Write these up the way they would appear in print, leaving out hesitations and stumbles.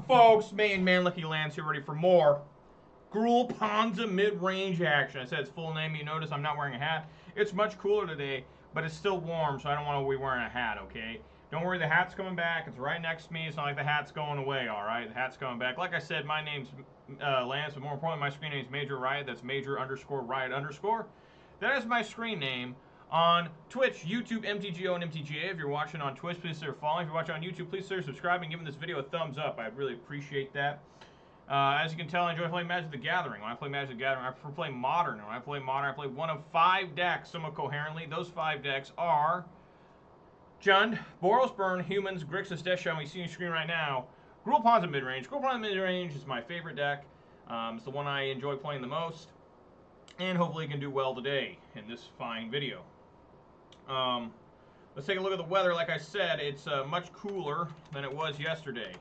folks? Man, Lucky Lance here, ready for more Gruul Ponza Midrange action. I said its full name. You notice I'm not wearing a hat. It's much cooler today, but it's still warm, so I don't want to be wearing a hat, okay? Don't worry, the hat's coming back. It's right next to me. It's not like the hat's going away, all right? The hat's coming back. Like I said, my name's Lance, but more importantly, my screen name is Major Riot. That's Major_Riot_. That is my screen name on Twitch, YouTube, MTGO, and MTGA. If you're watching on Twitch, please consider following. If you're watching on YouTube, please consider subscribing and giving this video a thumbs up. I'd really appreciate that. As you can tell, I enjoy playing Magic the Gathering. When I play Magic the Gathering, I prefer playing Modern. When I play Modern, I play one of 5 decks somewhat coherently. Those 5 decks are Jund, Boros Burn, Humans, Grixis, Death Shadow. You see on your screen right now, Gruul Ponza Midrange. Gruul Ponza Midrange is my favorite deck. It's the one I enjoy playing the most. And hopefully it can do well today in this fine video. Let's take a look at the weather. Like I said, it's much cooler than it was yesterday.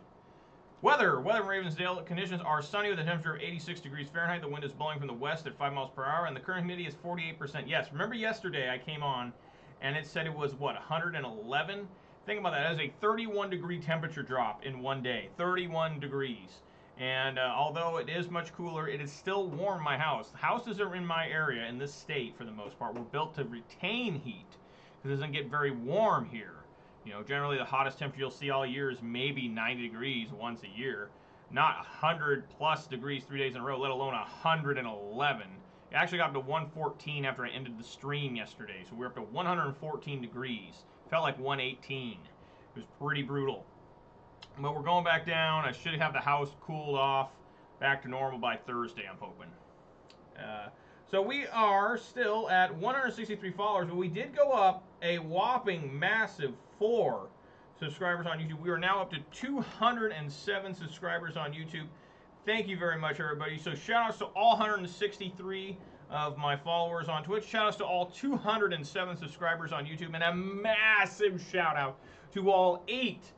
Weather in Ravensdale. Conditions are sunny with a temperature of 86 degrees Fahrenheit. The wind is blowing from the west at 5 miles per hour, and the current humidity is 48%. Yes, remember yesterday I came on and it said it was, what, 111? Think about that. That is a 31 degree temperature drop in one day. 31 degrees. And although it is much cooler, it is still warm in my house. The houses are in my area, in this state for the most part, were built to retain heat. Because it doesn't get very warm here. You know, generally the hottest temperature you'll see all year is maybe 90 degrees once a year. Not 100 plus degrees 3 days in a row, let alone 111. It actually got up to 114 after I ended the stream yesterday. So we're up to 114 degrees. Felt like 118. It was pretty brutal. But we're going back down. I should have the house cooled off back to normal by Thursday, I'm hoping. So we are still at 163 followers, but we did go up a whopping massive 4 subscribers on YouTube. We are now up to 207 subscribers on YouTube. Thank you very much, everybody. So shout outs to all 163 of my followers on Twitch. Shout outs to all 207 subscribers on YouTube. And a massive shout out to all 8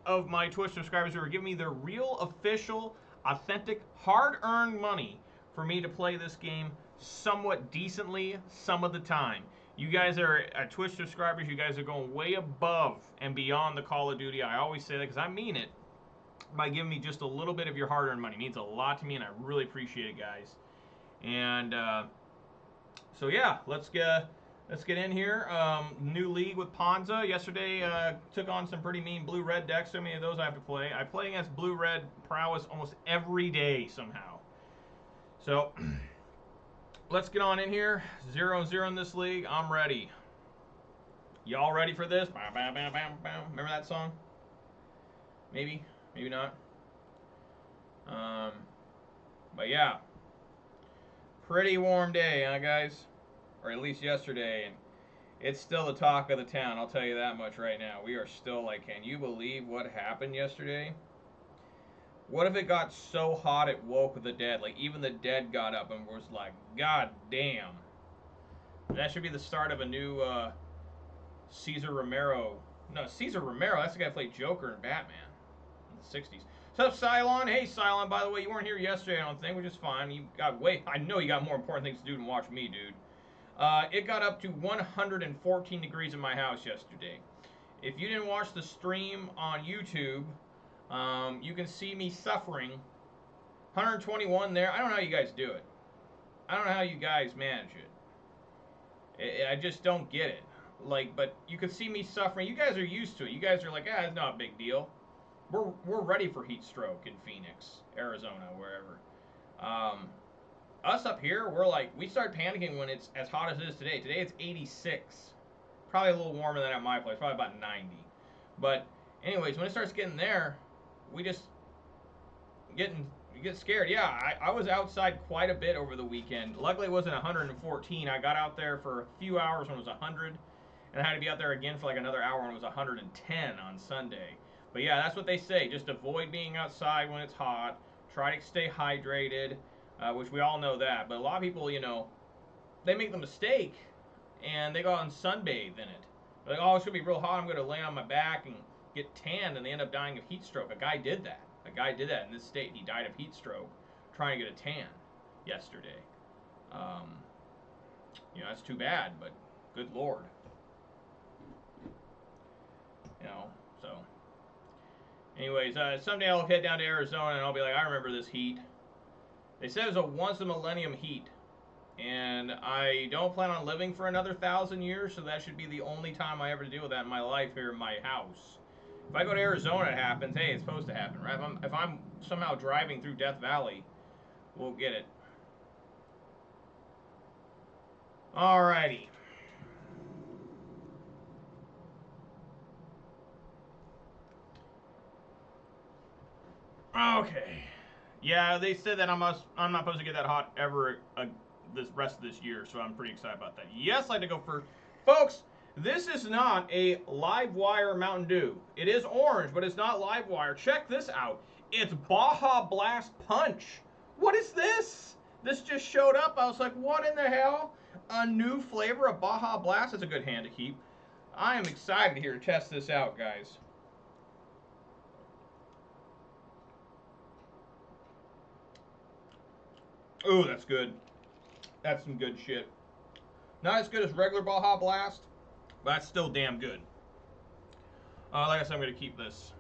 of my Twitch subscribers who are giving me their real, official, authentic, hard-earned money for me to play this game somewhat decently some of the time. You guys are Twitch subscribers. You guys are going way above and beyond the Call of Duty. I always say that because I mean it. By giving me just a little bit of your hard-earned money. It means a lot to me, and I really appreciate it, guys. And so yeah, let's get in here. New league with Ponza. Yesterday took on some pretty mean blue-red decks. So many of those I have to play. I play against blue-red prowess almost every day somehow. So let's get on in here. 0-0 in this league. I'm ready. Y'all ready for this? Bam, bam, bam, bam, bam. Remember that song? Maybe not. But yeah, pretty warm day, huh, guys? Or at least yesterday, and it's still the talk of the town. I'll tell you that much right now. We are still like, can you believe what happened yesterday? What if it got so hot it woke the dead? Like, even the dead got up and was like, God damn. That should be the start of a new Cesar Romero. No, Cesar Romero, that's the guy who played Joker and Batman in the 60s. What's up, Cylon? Hey, Cylon, by the way, you weren't here yesterday, I don't think, which is fine. You got I know you got more important things to do than watch me, dude. It got up to 114 degrees in my house yesterday. If you didn't watch the stream on YouTube, you can see me suffering. 121 there. I don't know how you guys do it. I don't know how you guys manage it. I just don't get it. Like, but you can see me suffering. You guys are used to it. You guys are like, it's not a big deal. We're ready for heat stroke in Phoenix, Arizona, wherever. Us up here, we're like, we start panicking when it's as hot as it is today. Today it's 86. Probably a little warmer than at my place, probably about 90. But anyways, when it starts getting there, we just get scared. Yeah, I was outside quite a bit over the weekend. Luckily it wasn't 114. I got out there for a few hours when it was 100. And I had to be out there again for like another hour when it was 110 on Sunday. But yeah, that's what they say. Just avoid being outside when it's hot. Try to stay hydrated, which we all know that. But a lot of people, you know, they make the mistake and they go out and sunbathe in it. They're like, oh, it's going to be real hot. I'm going to lay on my back and get tanned. And they end up dying of heat stroke. A guy did that. A guy did that in this state. He died of heat stroke trying to get a tan yesterday. You know, that's too bad, but good Lord. You know, so Anyways, someday I'll head down to Arizona and I'll be like, I remember this heat. They said it was a once-a-millennium heat. And I don't plan on living for another 1,000 years, so that should be the only time I ever deal with that in my life here in my house. If I go to Arizona, it happens. Hey, it's supposed to happen, right? If I'm somehow driving through Death Valley, we'll get it. Alrighty. Okay. Yeah, they said that I'm not supposed to get that hot ever this rest of this year, so I'm pretty excited about that. Yes, I had to go for... Folks, this is not a live wire Mountain Dew. It is orange, but it's not live wire. Check this out. It's Baja Blast Punch. What is this? This just showed up. I was like, what in the hell? A new flavor of Baja Blast? That's a good hand to keep. I am excited here to test this out, guys. Ooh, that's good. That's some good shit. Not as good as regular Baja Blast, but that's still damn good. Like I said, I'm going to keep this.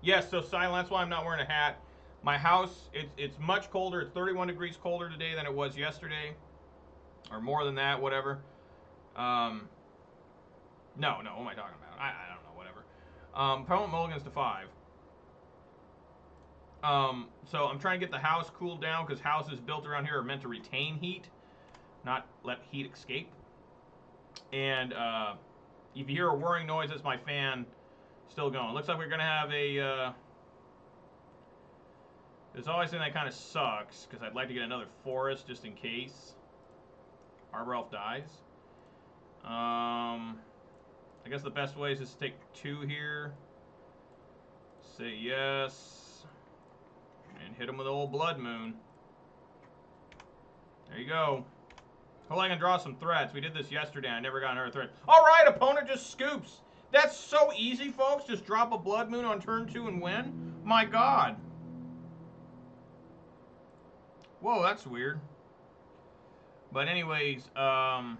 Yes, so silent. That's why I'm not wearing a hat. My house, it's much colder. It's 31 degrees colder today than it was yesterday. Or more than that, whatever. No, what am I talking about? I don't know, whatever. Promote mulligans to 5. So I'm trying to get the house cooled down because houses built around here are meant to retain heat, not let heat escape. And if you hear a whirring noise, it's my fan still going. Looks like we're going to have a... there's always something that kind of sucks because I'd like to get another forest just in case Arbor Elf dies. I guess the best way is just to take 2 here. Say yes. And hit him with the old Blood Moon. There you go. Hopefully I can draw some threats. We did this yesterday. I never got another threat. Alright, opponent just scoops. That's so easy, folks. Just drop a Blood Moon on turn 2 and win. My God. Whoa, that's weird. But anyways, I'll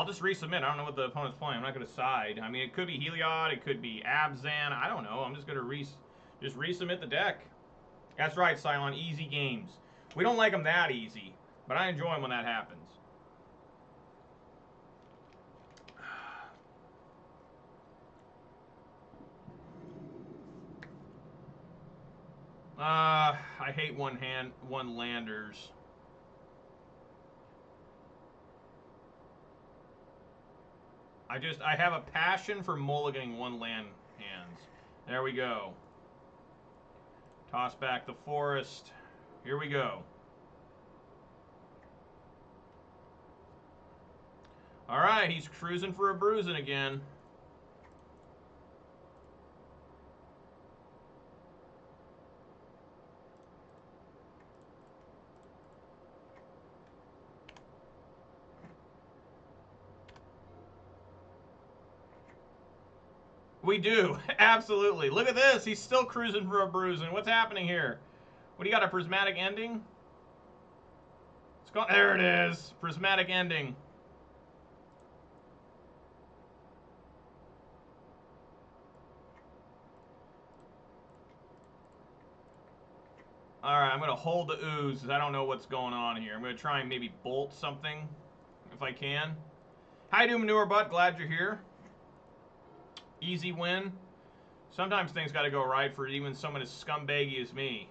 just resubmit. I don't know what the opponent's playing. I'm not going to side. I mean, it could be Heliod. It could be Abzan. I don't know. I'm just going to just resubmit the deck. That's right, Cylon. Easy games. We don't like them that easy, but I enjoy them when that happens. I hate one landers. I have a passion for mulliganing one land hands. There we go. Toss back the forest. Here we go. Alright, he's cruising for a bruising again. We do, absolutely. Look at this, he's still cruising for a bruising. What's happening here? What do you got, a prismatic ending? There it is, prismatic ending. Alright, I'm going to hold the ooze because I don't know what's going on here. I'm going to try and maybe bolt something if I can. How you doing, Manure Butt? Glad you're here. Easy win. Sometimes things got to go right for even someone as scumbaggy as me.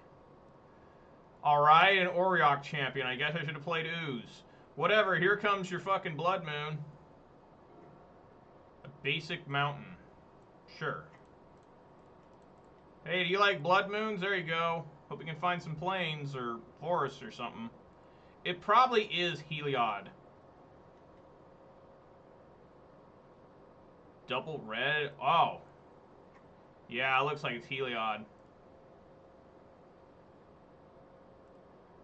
Alright, an Oriok champion. I guess I should have played ooze. Whatever, here comes your fucking Blood Moon. A basic mountain. Sure. Hey, do you like Blood Moons? There you go. Hope we can find some plains or forests or something. It probably is Heliod. Double red? Oh. Yeah, it looks like it's Heliod.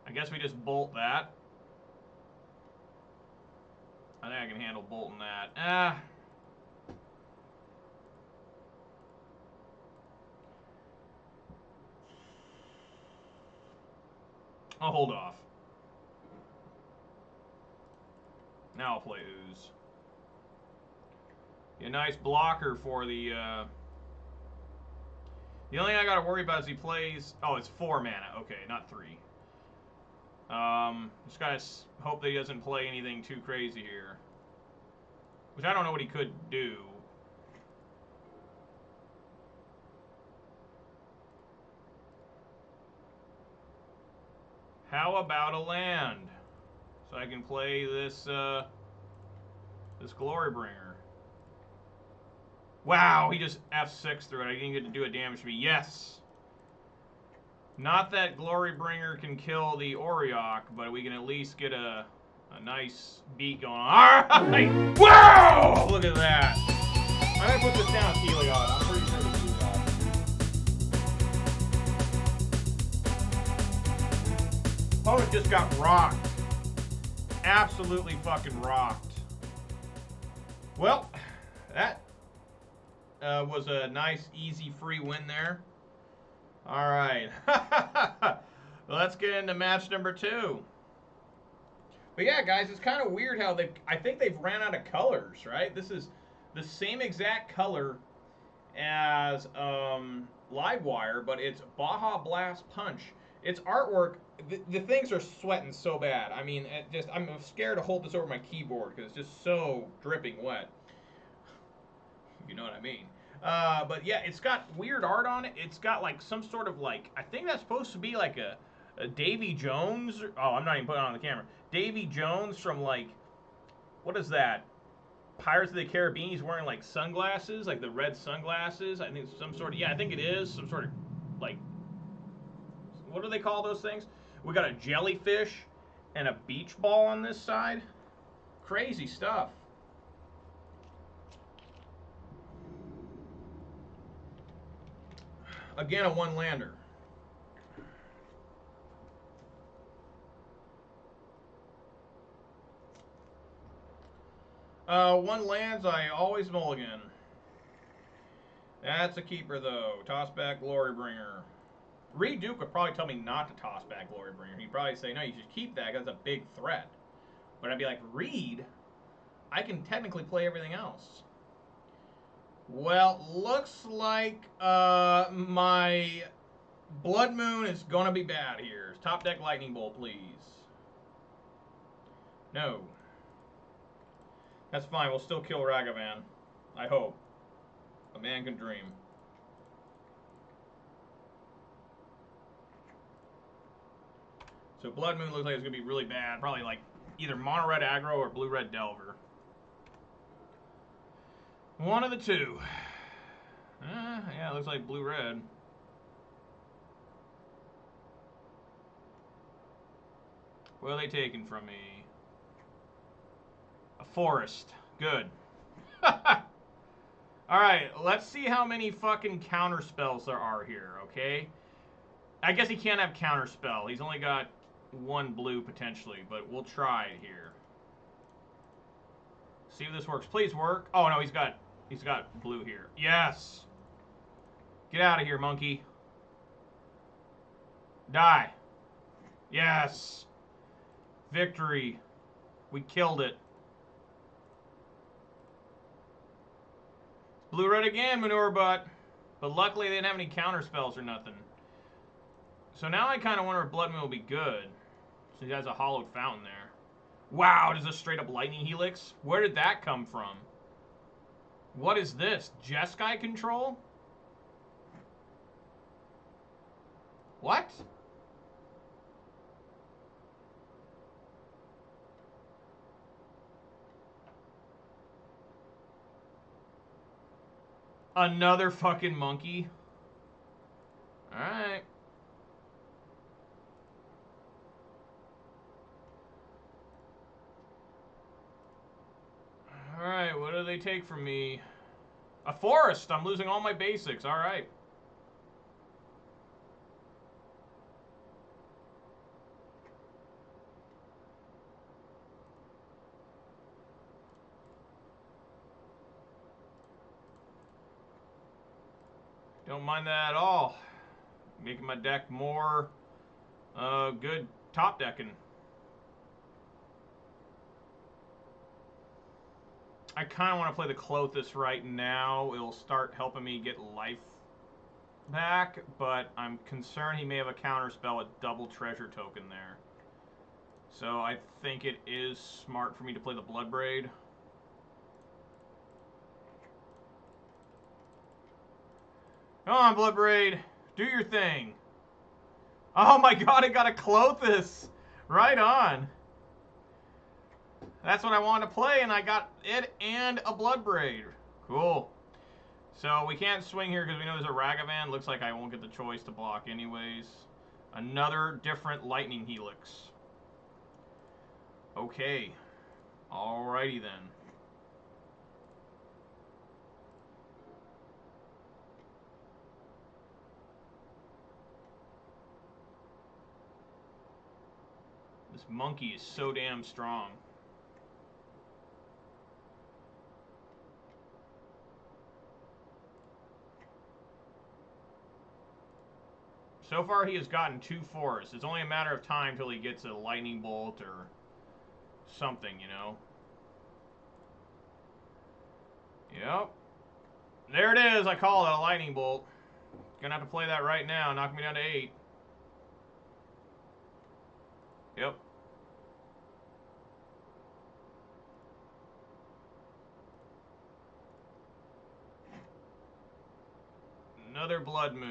I guess we just bolt that. I think I can handle bolting that. I'll hold off. Now I'll play ooze. A nice blocker for the The only thing I gotta worry about is he plays... Oh, it's 4 mana. Okay, not 3. Just gotta hope that he doesn't play anything too crazy here. Which I don't know what he could do. How about a land? So I can play this, this Glorybringer. Wow, he just F6 through it. I didn't get to do a damage to me. Yes! Not that Glorybringer can kill the Auriok, but we can at least get a nice beat going on. Alright! Wow! Look at that. I'm gonna put this down, Heliod. I'm pretty sure to do that. Opponent just got rocked. Absolutely fucking rocked. Well, that was a nice, easy, free win there. All right. Let's get into match number 2. But yeah, guys, it's kind of weird how I think they've ran out of colors, right? This is the same exact color as Livewire, but it's Baja Blast Punch. Its artwork, the things are sweating so bad. I mean, I'm scared to hold this over my keyboard because it's just so dripping wet. You know what I mean. But yeah, it's got weird art on it. It's got like some sort of like, I think that's supposed to be like a Davy Jones. Oh, I'm not even putting it on the camera. Davy Jones from like, what is that? Pirates of the Caribbean. He's wearing like sunglasses, like the red sunglasses. I think it's some sort of, yeah, I think it is some sort of like, what do they call those things? We got a jellyfish and a beach ball on this side. Crazy stuff. Again, a 1-lander. One lands, I always mulligan. That's a keeper, though. Toss back Glorybringer. Reed Duke would probably tell me not to toss back Glorybringer. He'd probably say, no, you should keep that because that's a big threat. But I'd be like, Reed, I can technically play everything else. Well, looks like my Blood Moon is going to be bad here. Top deck Lightning Bolt, please. No. That's fine. We'll still kill Ragavan. I hope. A man can dream. So Blood Moon looks like it's going to be really bad. Probably like either mono red aggro or blue red Delver. One of the two. Yeah, it looks like blue red. What are they taking from me? A forest. Good. Alright, let's see how many fucking counter spells there are here, okay? I guess he can't have counter spell. He's only got 1 blue potentially, but we'll try it here. See if this works. Please work. Oh no, he's got blue here. Yes. Get out of here, monkey. Die. Yes. Victory. We killed it. Blue red again, manure butt. But luckily they didn't have any counter spells or nothing. So now I kind of wonder if Blood Moon will be good. So he has a hollowed fountain there. Wow, does a straight up lightning helix? Where did that come from? What is this? Jeskai control? What? Another fucking monkey? Alright. Alright, what do they take from me? A forest! I'm losing all my basics. Alright. Don't mind that at all. Making my deck more good top decking. I kind of want to play the Clothis right now. It'll start helping me get life back, but I'm concerned he may have a counter spell with double treasure token there. So I think it is smart for me to play the Bloodbraid. Come on, Bloodbraid. Do your thing. Oh my god, it got a Clothis. Right on. That's what I wanted to play, and I got it and a Bloodbraid. Cool. So we can't swing here because we know there's a Ragavan. Looks like I won't get the choice to block anyways. Another different Lightning Helix. Okay. Alrighty then. This monkey is so damn strong. So far, he has gotten 2 forests. It's only a matter of time till he gets a lightning bolt or something, you know. Yep. There it is. I call it a lightning bolt. Gonna have to play that right now. Knock me down to 8. Yep. Another Blood Moon.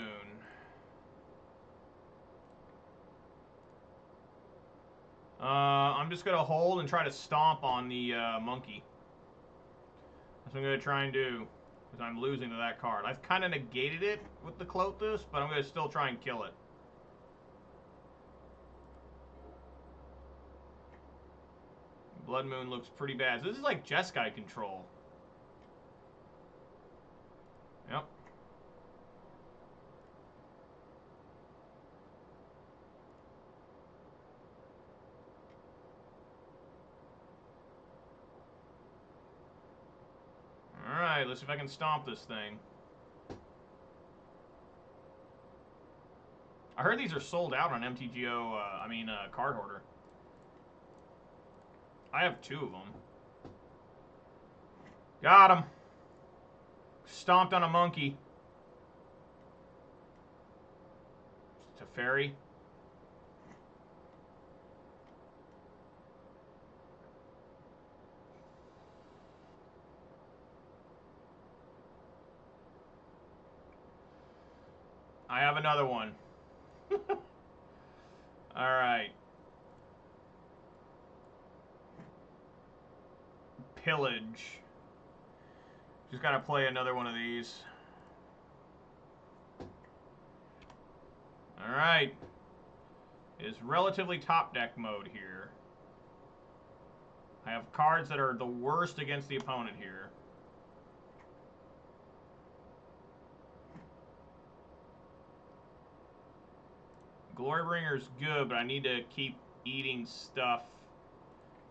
I'm just going to hold and try to stomp on the monkey. That's what I'm going to try and do. Because I'm losing to that card. I've kind of negated it with the Clothis, but I'm going to still try and kill it. Blood Moon looks pretty bad. So this is like Jeskai control. Yep. Alright, let's see if I can stomp this thing. I heard these are sold out on MTGO, Card Hoarder. I have 2 of them. Got him. Stomped on a monkey. Teferi. I have another one. Alright. Pillage. Just gotta play another one of these. Alright. It's relatively top deck mode here. I have cards that are the worst against the opponent here. Glorybringer's good, but I need to keep eating stuff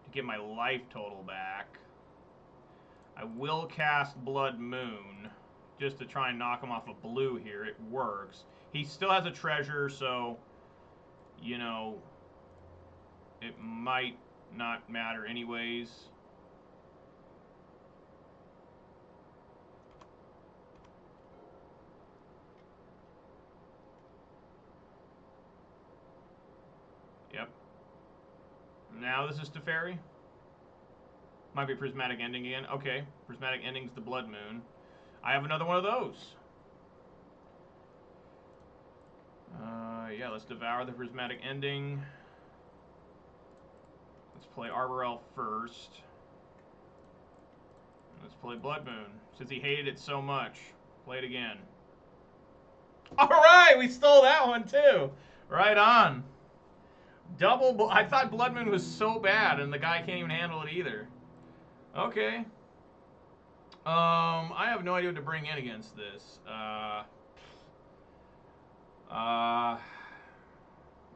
to get my life total back. I will cast Blood Moon just to try and knock him off a blue here. It works. He still has a treasure, so, you know, it might not matter anyways. Yep. Now this is Teferi. Might be Prismatic Ending again. Okay, Prismatic Ending's the Blood Moon. I have another one of those. Yeah, let's devour the Prismatic Ending. Let's play Arbor Elf first. Let's play Blood Moon. Since he hated it so much, play it again. Alright, we stole that one too. Right on. I thought Blood Moon was so bad and the guy can't even handle it either. Okay. I have no idea what to bring in against this.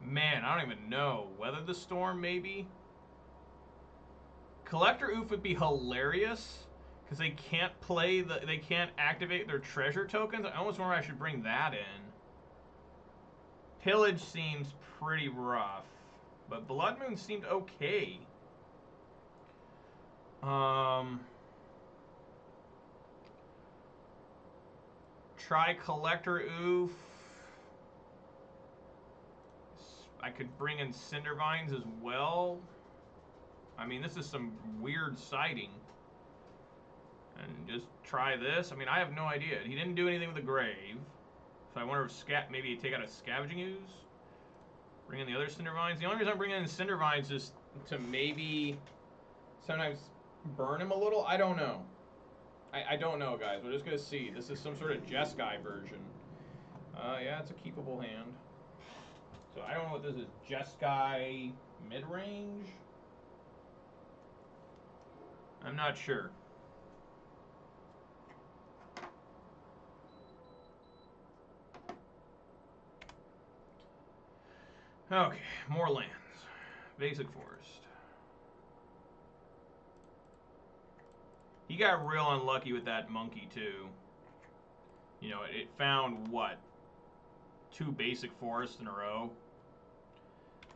Man, I don't even know. Weather the Storm, maybe? Collector Oof would be hilarious because they can't they can't activate their treasure tokens. I almost wonder if I should bring that in. Pillage seems pretty rough, but Blood Moon seemed okay. Try Collector Oof. I could bring in Cindervines as well. I mean, this is some weird siding. And just try this. I mean, I have no idea. He didn't do anything with the grave. So I wonder if maybe he'd take out a Scavenging Ooze. Bring in the other Cindervines. The only reason I'm bringing in Cindervines is to maybe sometimes burn him a little. I don't know. I don't know, guys. We're just going to see. This is some sort of Jeskai version. Yeah, it's a keepable hand. So I don't know what this is. Jeskai Midrange? I'm not sure. Okay, more lands. Basic Forest. He got real unlucky with that monkey, too. You know, it found, what? 2 basic forests in a row?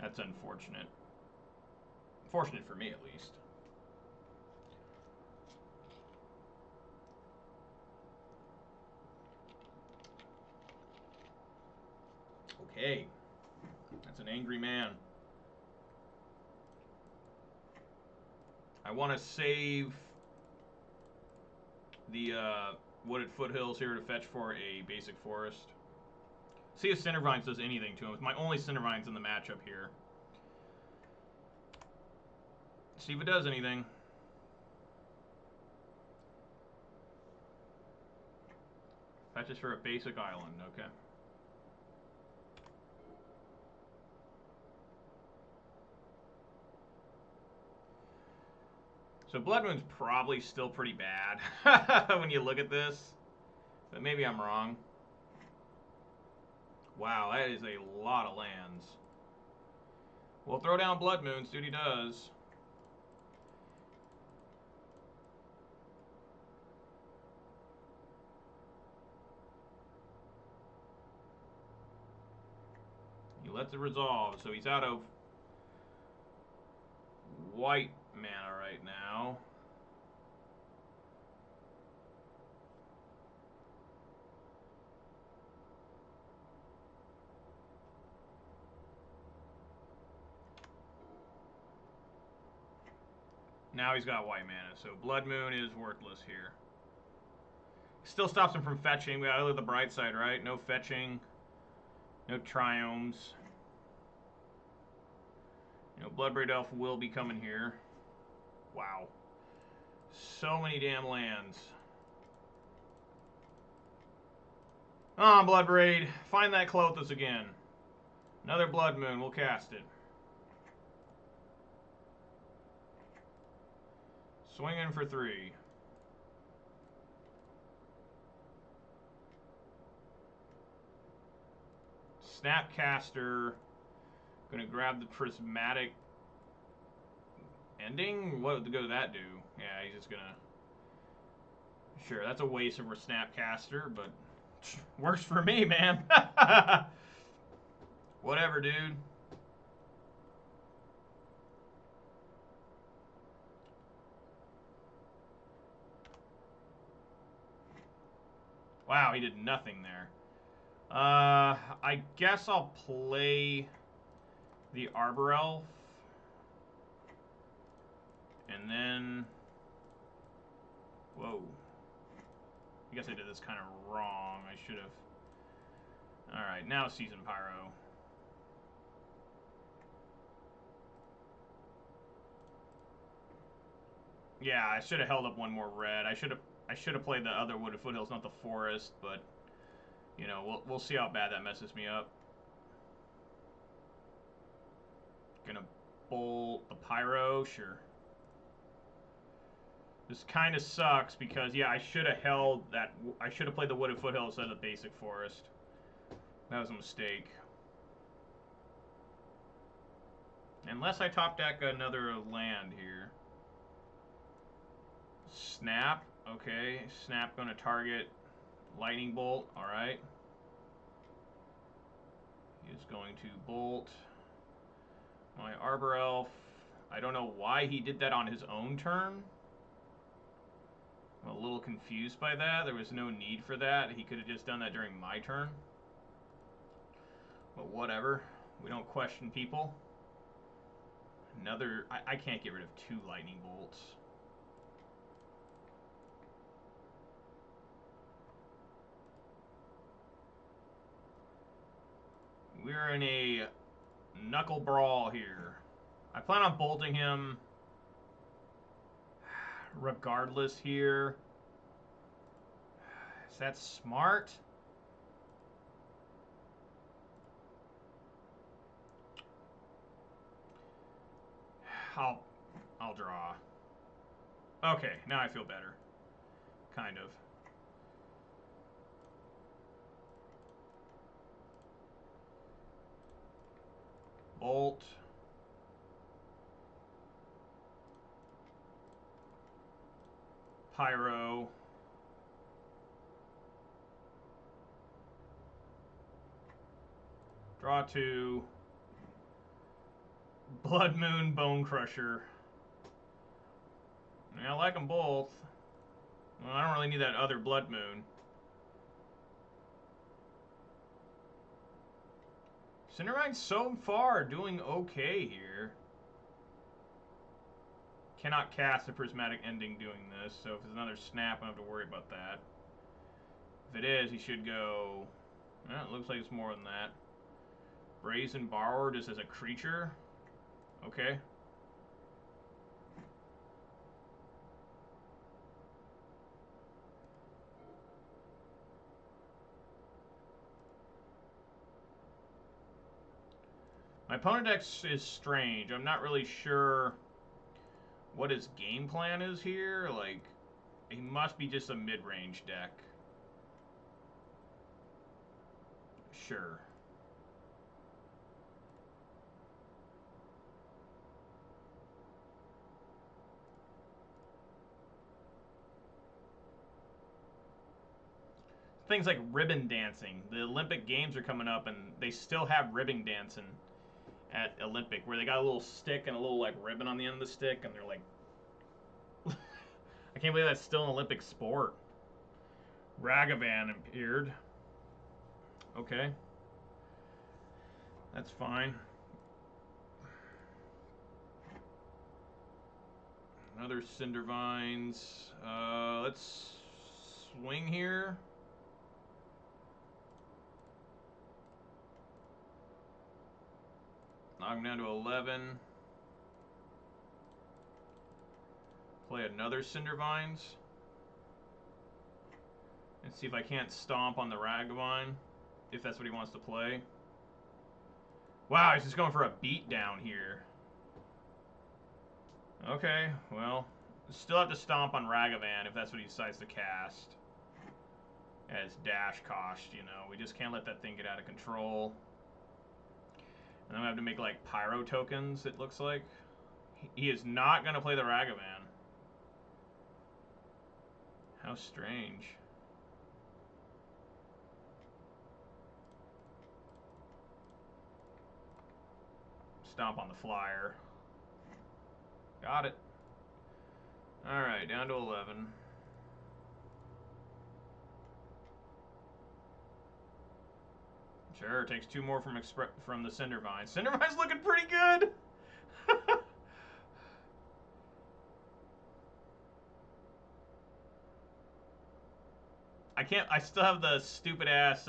That's unfortunate. Fortunate for me, at least. Okay. That's an angry man. I want to save the Wooded Foothills here to fetch for a basic forest. See if Cindervines does anything to him. It's my only Cindervines in the matchup here. See if it does anything. Fetches for a basic island, okay. So Blood Moon's probably still pretty bad when you look at this. But maybe I'm wrong. Wow, that is a lot of lands. We'll throw down Blood Moon, see what he does. He lets it resolve, so he's out of white mana right now. Now he's got white mana, so Blood Moon is worthless here. Still stops him from fetching. We gotta look at the bright side, right? No fetching. No triomes. You know, Bloodbraid Elf will be coming here. Wow. So many damn lands. Ah, Bloodbraid. Find that Clothis again. Another Blood Moon. We'll cast it. Swing in for 3. Snapcaster. Gonna grab the Prismatic Ending? What good does that do? Yeah, he's just gonna... Sure, that's a waste of a Snapcaster, but works for me, man. Whatever, dude. Wow, he did nothing there. I guess I'll play the Arbor Elf. And then... Whoa. I guess I did this kind of wrong. I should have... Alright, now Season Pyro. Yeah, I should have held up one more red. I should have played the other Wooded Foothills, not the forest, but you know, we'll see how bad that messes me up. Gonna bolt the Pyro, sure. This kind of sucks because yeah, I should have held that. I should have played the Wooded Foothills instead of the basic forest. That was a mistake. Unless I top deck another land here. Snap, okay. Snap gonna target Lightning Bolt, alright. He is going to bolt my Arbor Elf. I don't know why he did that on his own turn. I'm a little confused by that. There was no need for that. He could have just done that during my turn. But whatever. We don't question people. Another... I can't get rid of 2 lightning bolts. We're in a knuckle brawl here. I plan on bolting him regardless here. Is that smart? I'll draw. Okay, now I feel better. Kind of. Bolt. Pyro. Draw 2. Blood Moon, Bone Crusher. I mean, I like them both. Well, I don't really need that other Blood Moon. Cindermine's so far doing okay here. Cannot cast a Prismatic Ending doing this, so if there's another snap, I don't have to worry about that. If it is, he should go... Well, it looks like it's more than that. Brazen Borrower just as a creature. Okay. My opponent deck is strange. I'm not really sure what his game plan is here. Like, he must be just a mid-range deck. Sure. Things like ribbon dancing. The Olympic Games are coming up, and they still have ribbon dancing at Olympic, where they got a little stick and a little like ribbon on the end of the stick, and they're like, I can't believe that's still an Olympic sport. Ragavan appeared. Okay, that's fine. Another Cindervines. Let's swing here. Knock him down to 11. Play another Cindervines. And see if I can't stomp on the Ragavine, if that's what he wants to play. Wow, he's just going for a beatdown here. Okay, well, still have to stomp on Ragavan if that's what he decides to cast. As dash cost, you know. We just can't let that thing get out of control. And then we have to make, like, Pyro tokens, it looks like. He is not going to play the Ragavan. How strange. Stomp on the flyer. Got it. Alright, down to 11. Sure, takes 2 more from the Cindervine. Cindervine's looking pretty good! I still have the stupid ass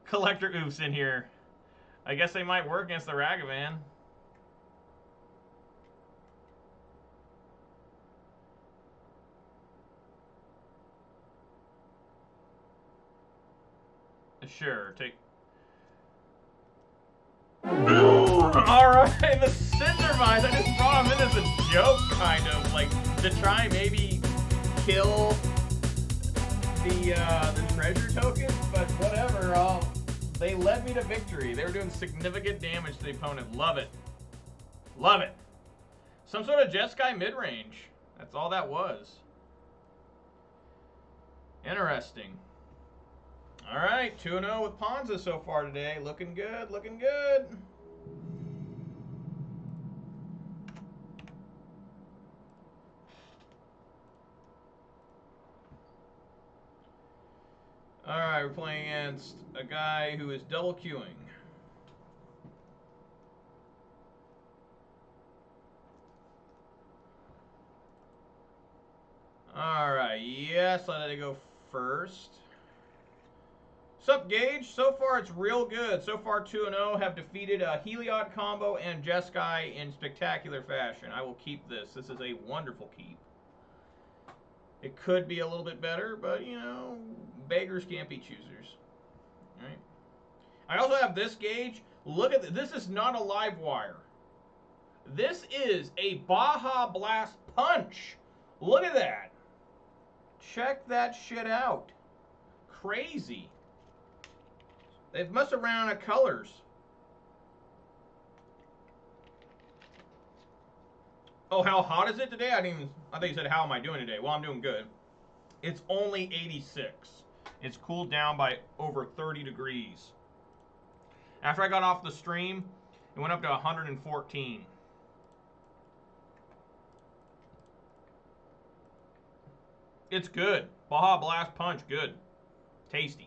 collector oofs in here. I guess they might work against the Ragavan. Sure, take... Alright, the Cindervines, I just brought them in as a joke, kind of, like, to try and maybe kill the treasure tokens, but whatever, they led me to victory. They were doing significant damage to the opponent. Love it. Love it. Some sort of Jeskai mid-range. That's all that was. Interesting. All right, 2-0 with Ponza so far today. Looking good, looking good. Alright, we're playing against a guy who is double queuing. Alright, yes, I let it go first. Sup, Gage? So far, it's real good. So far, 2-0. Have defeated a Heliod combo and Jeskai in spectacular fashion. I will keep this. This is a wonderful keep. It could be a little bit better, but, you know, beggars can't be choosers. All right. I also have this, Gage. Look at this. This is not a live wire. This is a Baja Blast Punch. Look at that. Check that shit out. Crazy. They must have ran out of colors. Oh, how hot is it today? I thought you said, how am I doing today? Well, I'm doing good. It's only 86. It's cooled down by over 30 degrees. After I got off the stream, it went up to 114. It's good. Baja Blast Punch, good. Tasty.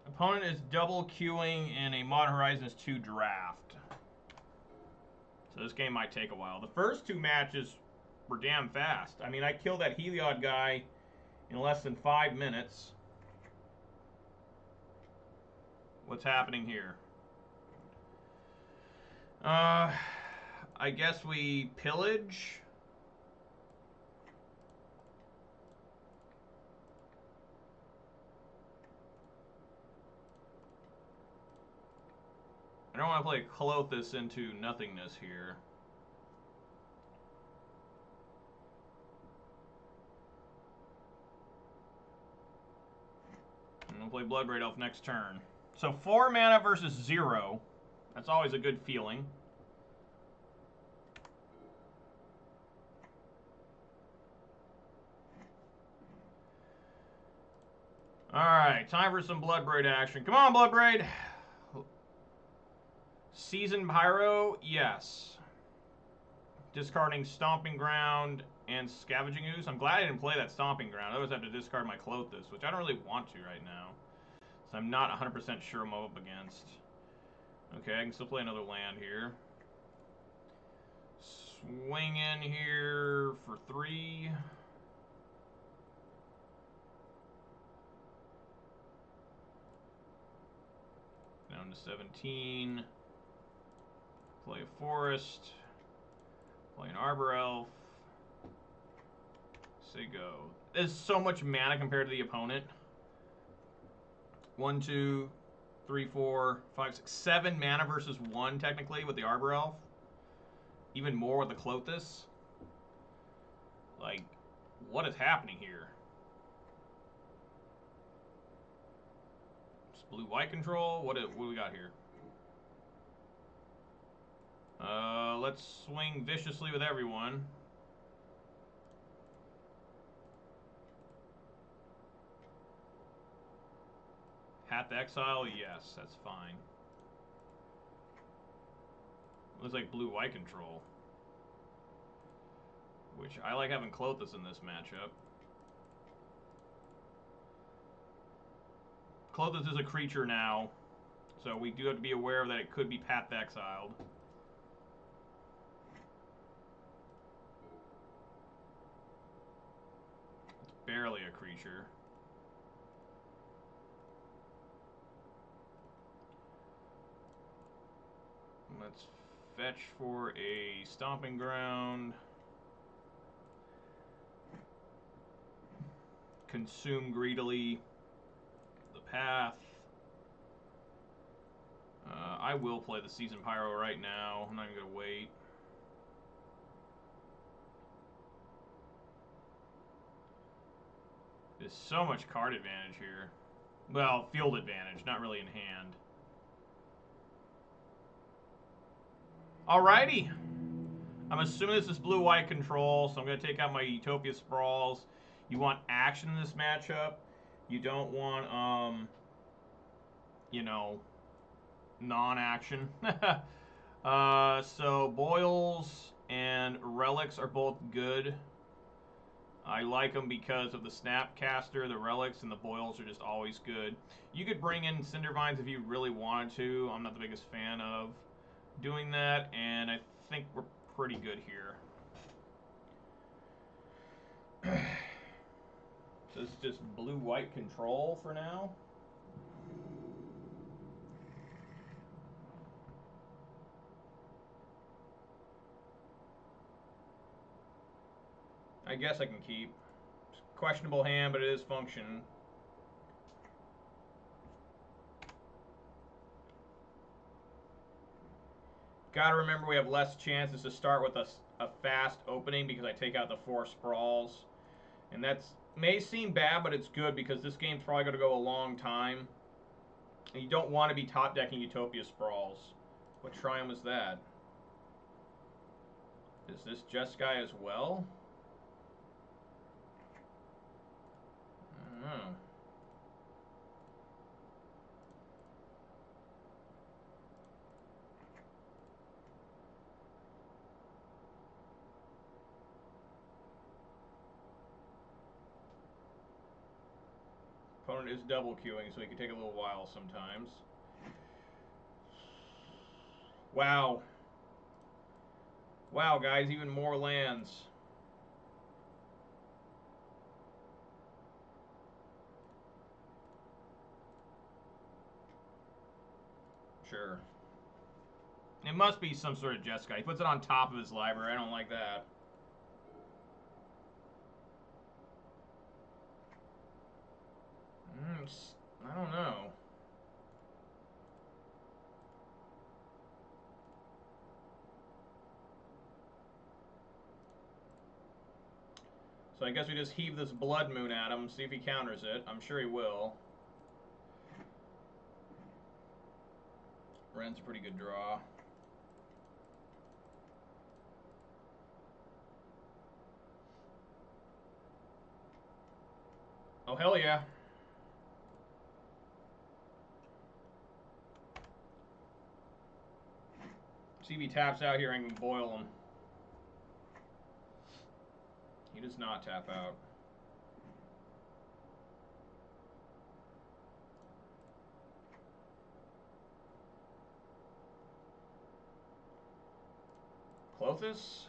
Opponent is double queuing in a Modern Horizons 2 draft. So this game might take a while. The first two matches were damn fast. I mean, I killed that Heliod guy in less than 5 minutes. What's happening here? I guess we pillage. I don't want to play Clothis into nothingness here. I'm going to play Bloodbraid Elf next turn. So 4 mana versus 0. That's always a good feeling. Alright, time for some Bloodbraid action. Come on, Bloodbraid! Seasoned Pyro, yes. Discarding Stomping Ground and Scavenging Ooze. I'm glad I didn't play that Stomping Ground. I always have to discard my Clothis, which I don't really want to right now. So I'm not 100% sure I'm up against. Okay, I can still play another land here. Swing in here for 3. Down to 17. Play a Forest. Play an Arbor Elf. Say go. There's so much mana compared to the opponent. 1, 2, 3, 4, 5, 6, 7 mana versus 1 technically with the Arbor Elf. Even more with the Clothis. Like, what is happening here? It's blue-white control. What do we got here? Let's swing viciously with everyone. Path to Exile, yes, that's fine. Looks like blue-white control. Which, I like having Clothis in this matchup. Clothis is a creature now, so we do have to be aware that it could be Path to Exiled. It's barely a creature. Let's fetch for a Stomping Ground. Consume greedily the path. I will play the Seasoned Pyro right now. I'm not even going to wait. There's so much card advantage here. Well, field advantage, not really in hand. Alrighty. I'm assuming this is blue-white control, so I'm going to take out my Utopia Sprawls. You want action in this matchup. You don't want, you know, non-action. So Boils and Relics are both good. I like them because of the Snapcaster, the Relics, and the Boils are just always good. You could bring in Cindervines if you really wanted to. I'm not the biggest fan of doing that, and I think we're pretty good here. So this is just blue-white control for now. I guess I can keep. Questionable hand, but it is function. Gotta remember we have less chances to start with a fast opening because I take out the 4 sprawls. And that's may seem bad, but it's good because this game's probably going to go a long time. And you don't want to be top decking Utopia Sprawls. What Triumph is that? Is this Jeskai as well? I don't know. Opponent is double queuing, so he can take a little while sometimes. Wow. Wow, guys, even more lands. Sure. It must be some sort of Jeskai. He puts it on top of his library. I don't like that. I don't know. So I guess we just heave this Blood Moon at him, see if he counters it. I'm sure he will. Ren's a pretty good draw. Oh, hell yeah. See if he taps out here and can boil him. He does not tap out. Clothis?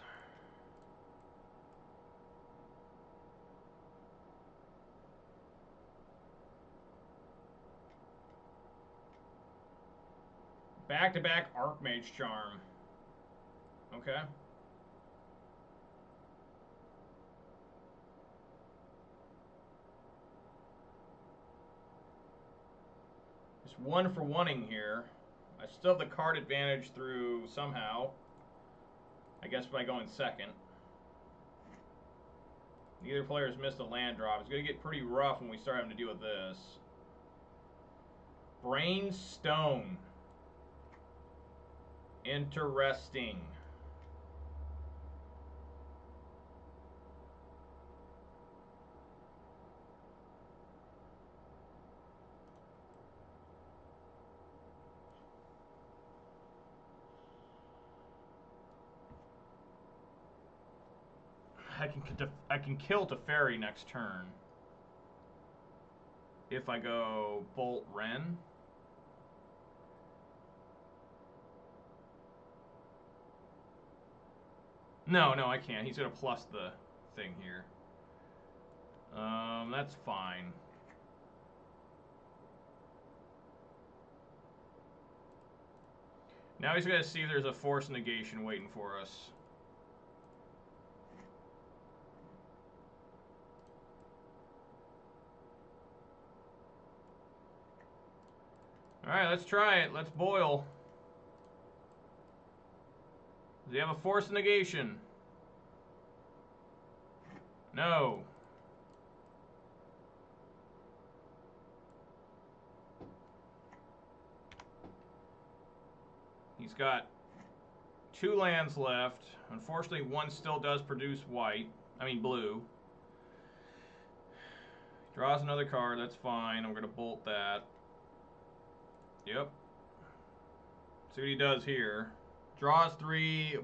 Back-to-back Archmage Charm. Okay. Just 1-for-1ing here. I still have the card advantage through somehow. I guess by going second. Neither player has missed a land drop. It's going to get pretty rough when we start having to deal with this. Brainstone. Interesting. I can kill Teferi next turn. If I go Bolt Ren. No, I can't. He's going to plus the thing here. That's fine. Now he's going to see if there's a force negation waiting for us. Alright, let's try it. Let's boil. Does he have a force negation? No. He's got 2 lands left. Unfortunately, one still does produce white. I mean blue. Draws another card. That's fine. I'm going to bolt that. Yep. See what he does here. Draws 3.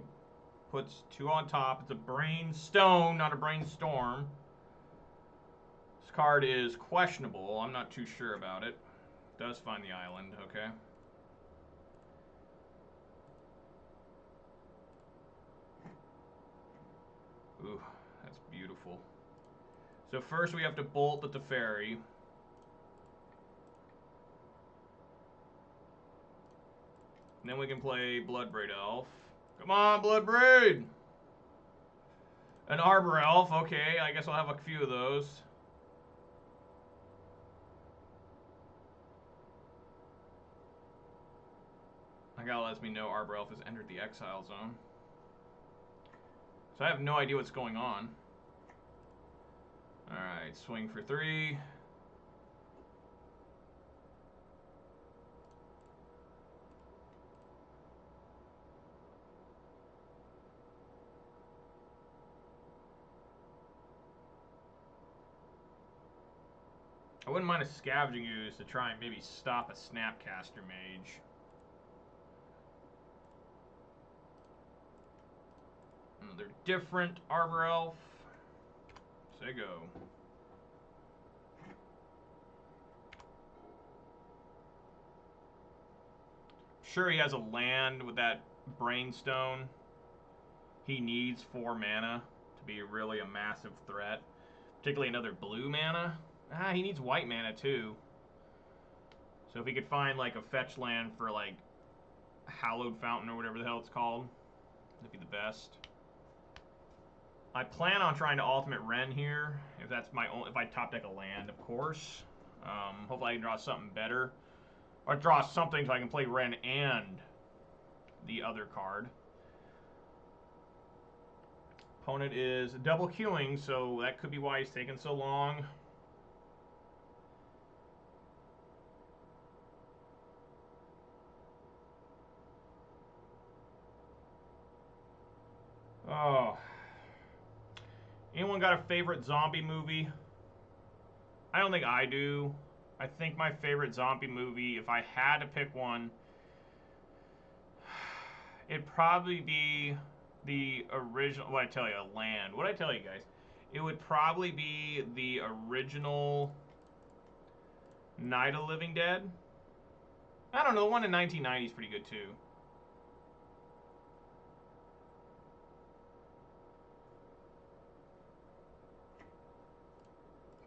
Puts 2 on top. It's a Brainstone, not a Brainstorm. This card is questionable. I'm not too sure about it. Does find the island, okay. Ooh, that's beautiful. So first we have to bolt at the ferry. And then we can play Bloodbraid Elf. Come on, Bloodbraid! An Arbor Elf, okay, I guess I'll have a few of those. My guy lets me know Arbor Elf has entered the exile zone. So I have no idea what's going on. Alright, swing for 3. I wouldn't mind a Scavenging Ooze to try and maybe stop a Snapcaster Mage. Another different Arbor Elf. Say go. Sure, he has a land with that Brainstone. He needs 4 mana to be really a massive threat. Particularly another blue mana. Ah, he needs white mana too. So if he could find like a fetch land for like Hallowed Fountain or whatever the hell it's called, that'd be the best. I plan on trying to ultimate Ren here, if that's my only, if I top deck a land, of course. Hopefully I can draw something better. Or draw something so I can play Ren and the other card. Opponent is double queuing, so that could be why he's taking so long. Oh. Anyone got a favorite zombie movie? I don't think I do. I think my favorite zombie movie, if I had to pick one, it'd probably be the original. What I tell you, Land. What I tell you guys? It would probably be the original Night of the Living Dead. I don't know. The one in 1990 is pretty good too.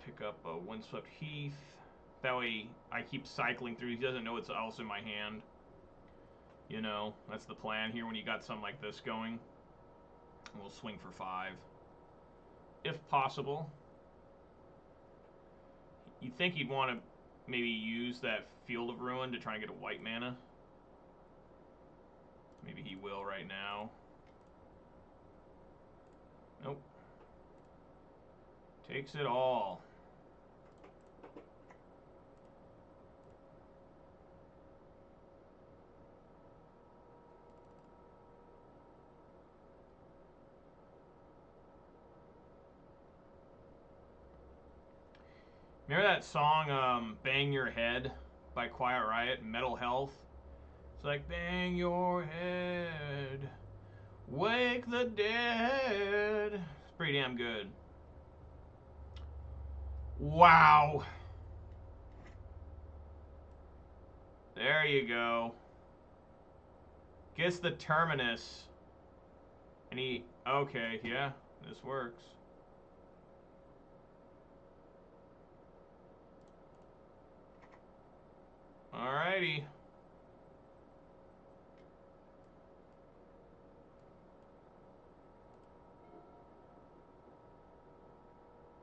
Pick up a Windswept Heath. That way I keep cycling through. He doesn't know it's else in my hand. You know, that's the plan here when you got something like this going. We'll swing for 5. If possible. You'd think he'd want to maybe use that Field of Ruin to try and get a white mana. Maybe he will right now. Nope. Takes it all. Remember that song, Bang Your Head by Quiet Riot, Metal Health? It's like, bang your head, wake the dead. It's pretty damn good. Wow. There you go. Gets the Terminus. And he, okay, yeah, this works. Alrighty.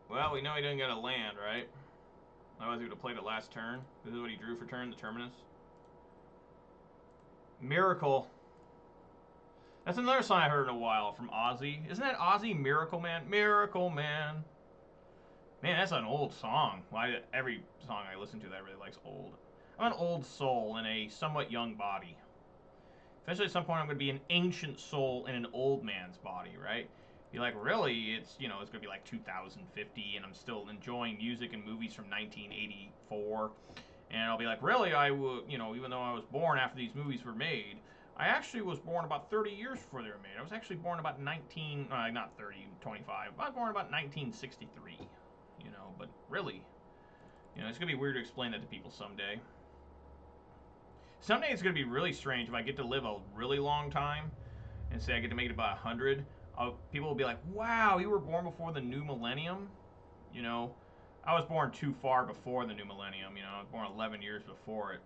Well, we know he didn't get a land, right? Otherwise he would have played it last turn. This is what he drew for turn, the Terminus. Miracle. That's another song I heard in a while from Ozzy. Isn't that Ozzy, Miracle Man? Miracle Man. Man, that's an old song. Well, every song I listen to that I really like's old. I'm an old soul in a somewhat young body. Eventually at some point I'm going to be an ancient soul in an old man's body, right? Be like, really? It's, you know, it's going to be like 2050 and I'm still enjoying music and movies from 1984. And I'll be like, really? I would, you know, even though I was born after these movies were made, I actually was born about 30 years before they were made. I was actually born about not 30, 25. I was born about 1963, you know, but really, you know, it's going to be weird to explain that to people someday. Someday it's going to be really strange if I get to live a really long time and say I get to make it about 100. People will be like, wow, you were born before the new millennium? You know, I was born too far before the new millennium. You know, I was born 11 years before it.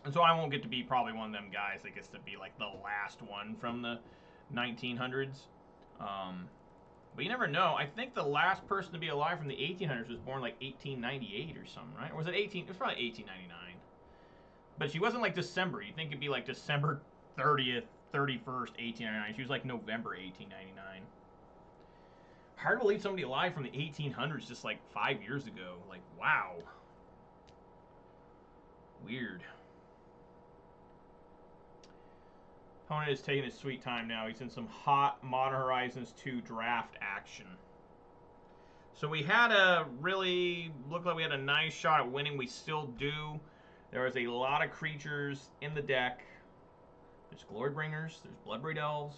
And so I won't get to be probably one of them guys that gets to be like the last one from the 1900s. But you never know. I think the last person to be alive from the 1800s was born like 1898 or something, right? Or was it 18? It was probably 1899. But she wasn't like December. You think it'd be like December 30th, 31st, 1899. She was like November 1899. Hard to believe somebody alive from the 1800s just like 5 years ago. Like, wow. Weird. Opponent is taking his sweet time now. He's in some hot Modern Horizons 2 draft action. So we had looked like we had a nice shot at winning. We still do. There was a lot of creatures in the deck. There's Glorybringers, there's Bloodbraid Elves,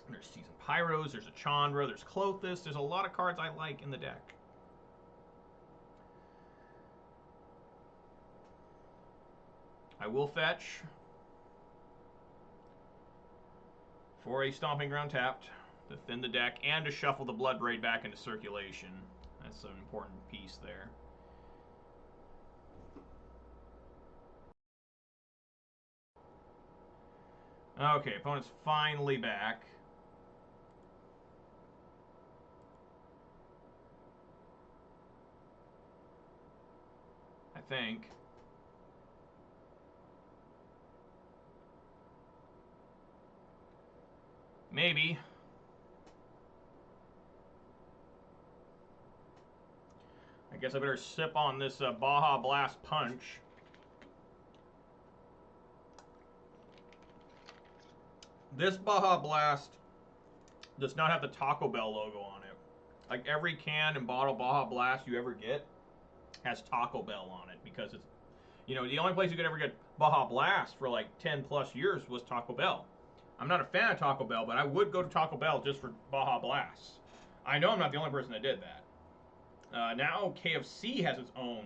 there's Seasoned Pyros, there's a Chandra, there's Clothis. There's a lot of cards I like in the deck. I will fetch for a Stomping Ground tapped to thin the deck and to shuffle the Bloodbraid back into circulation. That's an important piece there. Okay, opponent's finally back. I think. Maybe. I guess I better sip on this Baja Blast Punch. This Baja Blast does not have the Taco Bell logo on it. Like every can and bottle Baja Blast you ever get has Taco Bell on it because it's, you know, the only place you could ever get Baja Blast for like 10 plus years was Taco Bell. I'm not a fan of Taco Bell, but I would go to Taco Bell just for Baja Blast. I know I'm not the only person that did that. Now KFC has its own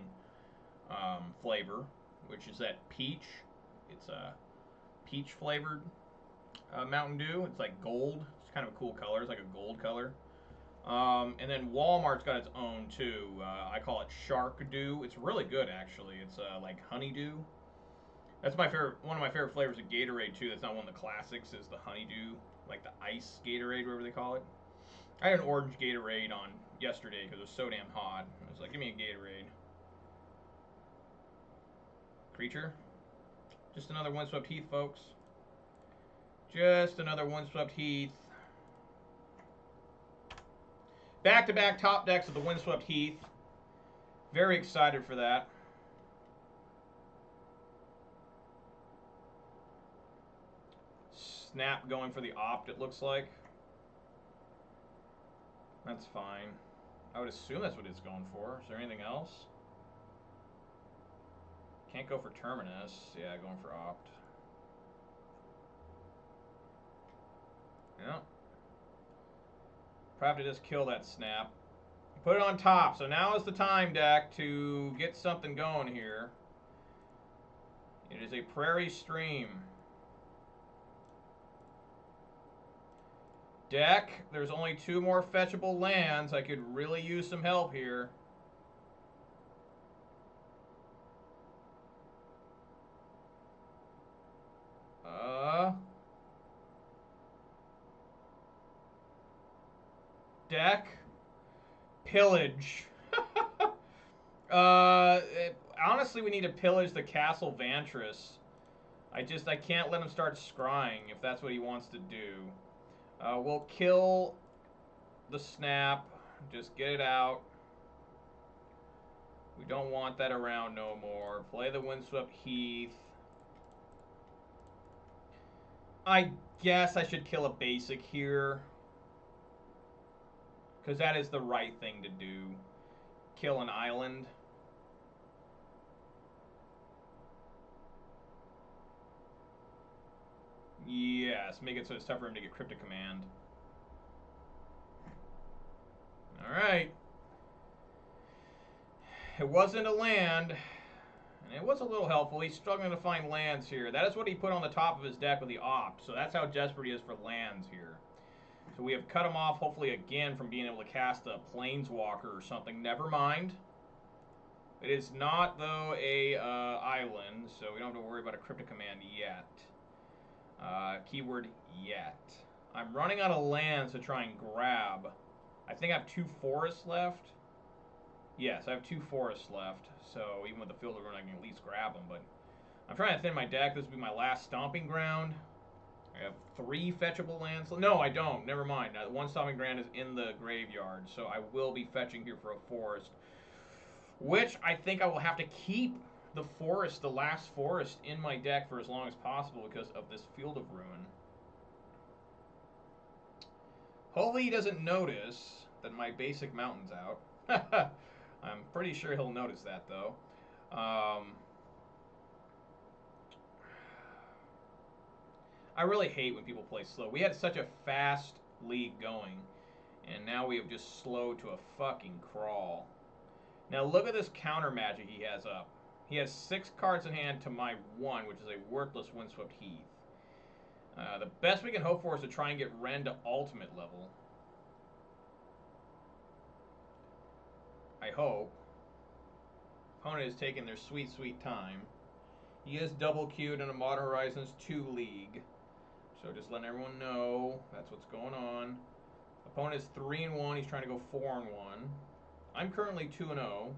flavor, which is that peach. It's a peach flavored Mountain Dew. It's like gold. It's kind of a cool color. It's like a gold color. And then Walmart's got its own too. I call it Shark Dew. It's really good actually. It's like honeydew. That's my favorite. One of my favorite flavors of Gatorade too. That's not one of the classics. Is the honeydew, like the ice Gatorade, whatever they call it. I had an orange Gatorade on yesterday because it was so damn hot. I was like, give me a Gatorade. Creature. Just another Windswept Heath, folks. Just another Windswept Heath. Back-to-back top decks of the Windswept Heath. Very excited for that. Snap going for the opt, it looks like. That's fine. I would assume that's what it's going for. Is there anything else? Can't go for Terminus. Yeah, going for opt. Yeah. Probably just kill that snap. Put it on top. So now is the time, deck, to get something going here. It is a Prairie Stream. Deck, there's only 2 more fetchable lands. I could really use some help here. Deck. Pillage. Honestly, we need to pillage the Castle Vantress. I can't let him start scrying if that's what he wants to do. We'll kill the snap. Just get it out. We don't want that around no more. Play the Windswept Heath. I guess I should kill a basic here. Because that is the right thing to do. Kill an island. Yes, make it so it's tough for him to get Cryptic Command. Alright. It wasn't a land, and it was a little helpful. He's struggling to find lands here. That is what he put on the top of his deck with the Opt, so that's how desperate he is for lands here. So we have cut him off, hopefully again, from being able to cast a Planeswalker or something. Never mind. It is not, though, a island, so we don't have to worry about a Cryptic Command yet. Keyword yet. I'm running out of lands to try and grab. I think I have 2 forests left. Yes, I have 2 forests left, so even with the Field of Ruin, I can at least grab them. But I'm trying to thin my deck. This will be my last Stomping Ground. I have 3 fetchable lands. No, I don't. Never mind. Now, 1 Stomping Ground is in the graveyard, so I will be fetching here for a forest, which I think I will have to keep the forest, the last forest, in my deck for as long as possible because of this Field of Ruin. Hopefully he doesn't notice that my basic mountain's out. I'm pretty sure he'll notice that, though. I really hate when people play slow. We had such a fast league going, and now we have just slowed to a fucking crawl. Now look at this counter magic he has up. He has 6 cards in hand to my 1, which is a worthless Windswept Heath. The best we can hope for is to try and get Ren to ultimate level. I hope. Opponent is taking their sweet, sweet time. He is double queued in a Modern Horizons 2 league. So just letting everyone know that's what's going on. Opponent is 3-1. He's trying to go 4-1. I'm currently 2-0.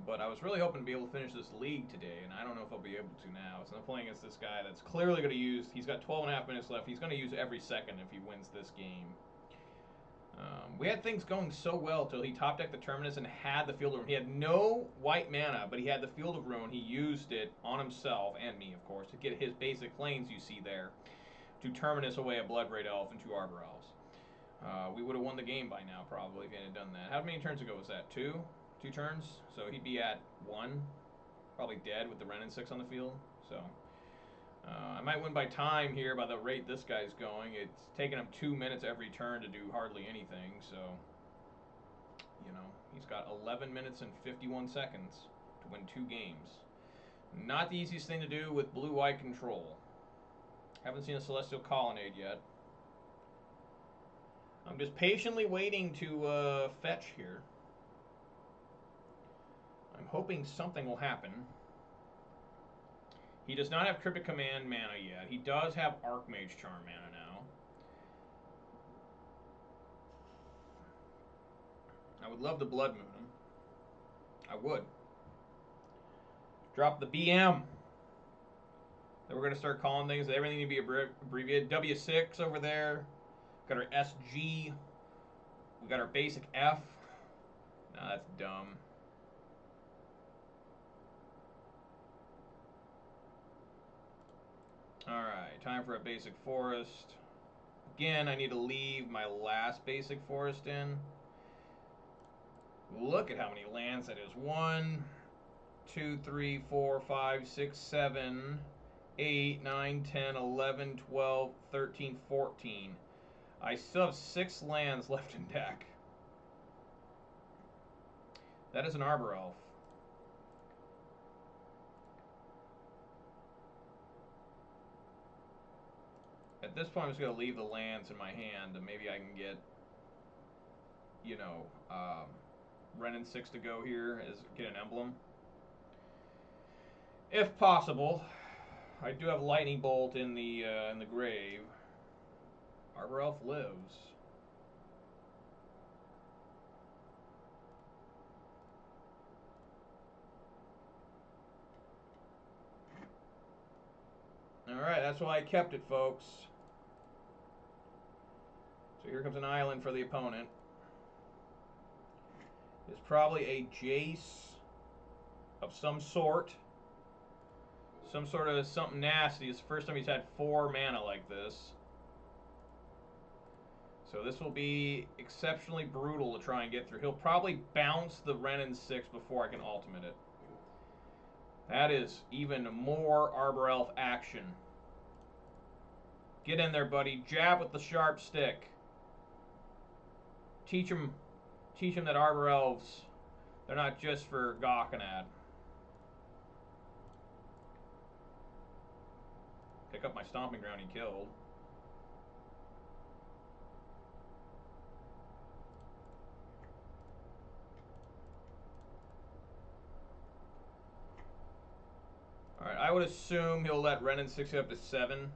But I was really hoping to be able to finish this league today, and I don't know if I'll be able to now. So I'm playing against this guy that's clearly going to use... He's got 12.5 minutes left. He's going to use every second if he wins this game. We had things going so well till he top decked the Terminus and had the Field of Ruin. He had no white mana, but he had the Field of Ruin. He used it on himself, and me, of course, to get his basic planes you see there, to Terminus away a Bloodbraid Elf and 2 Arbor Elves. We would have won the game by now, probably, if he hadn't done that. How many turns ago was that? 2? 2 turns? So he'd be at 1. Probably dead with the Ren and 6 on the field. So I might win by time here by the rate this guy's going. It's taking him 2 minutes every turn to do hardly anything. So, you know, he's got 11 minutes and 51 seconds to win 2 games. Not the easiest thing to do with blue-white control. Haven't seen a Celestial Colonnade yet. I'm just patiently waiting to fetch here. I'm hoping something will happen. He does not have Cryptic Command mana yet. He does have Archmage Charm mana now. I would love to Blood Moon him. I would. Drop the BM. Then we're going to start calling things. Everything need to be abbreviated. W6 over there. Got our SG. We got our basic F. Nah, that's dumb. Alright, time for a basic forest. Again, I need to leave my last basic forest in. Look at how many lands that is. 1, 2, 3, 4, 5, 6, 7, 8, 9, 10, 11, 12, 13, 14. I still have 6 lands left in deck. That is an Arbor Elf. At this point, I'm just going to leave the lands in my hand, and maybe I can get, you know, Ren and 6 to go here, get an emblem. If possible. I do have Lightning Bolt in the grave. Arbor Elf lives. Alright, that's why I kept it, folks. So here comes an island for the opponent. It's probably a Jace of some sort. Some sort of something nasty. It's the first time he's had 4 mana like this. So this will be exceptionally brutal to try and get through. He'll probably bounce the Ren and 6 before I can ultimate it. That is even more Arbor Elf action. Get in there, buddy. Jab with the sharp stick. Teach him that Arbor Elves, they're not just for gawking at. Pick up my stomping ground he killed. Alright, I would assume he'll let Renin 6 up to 7.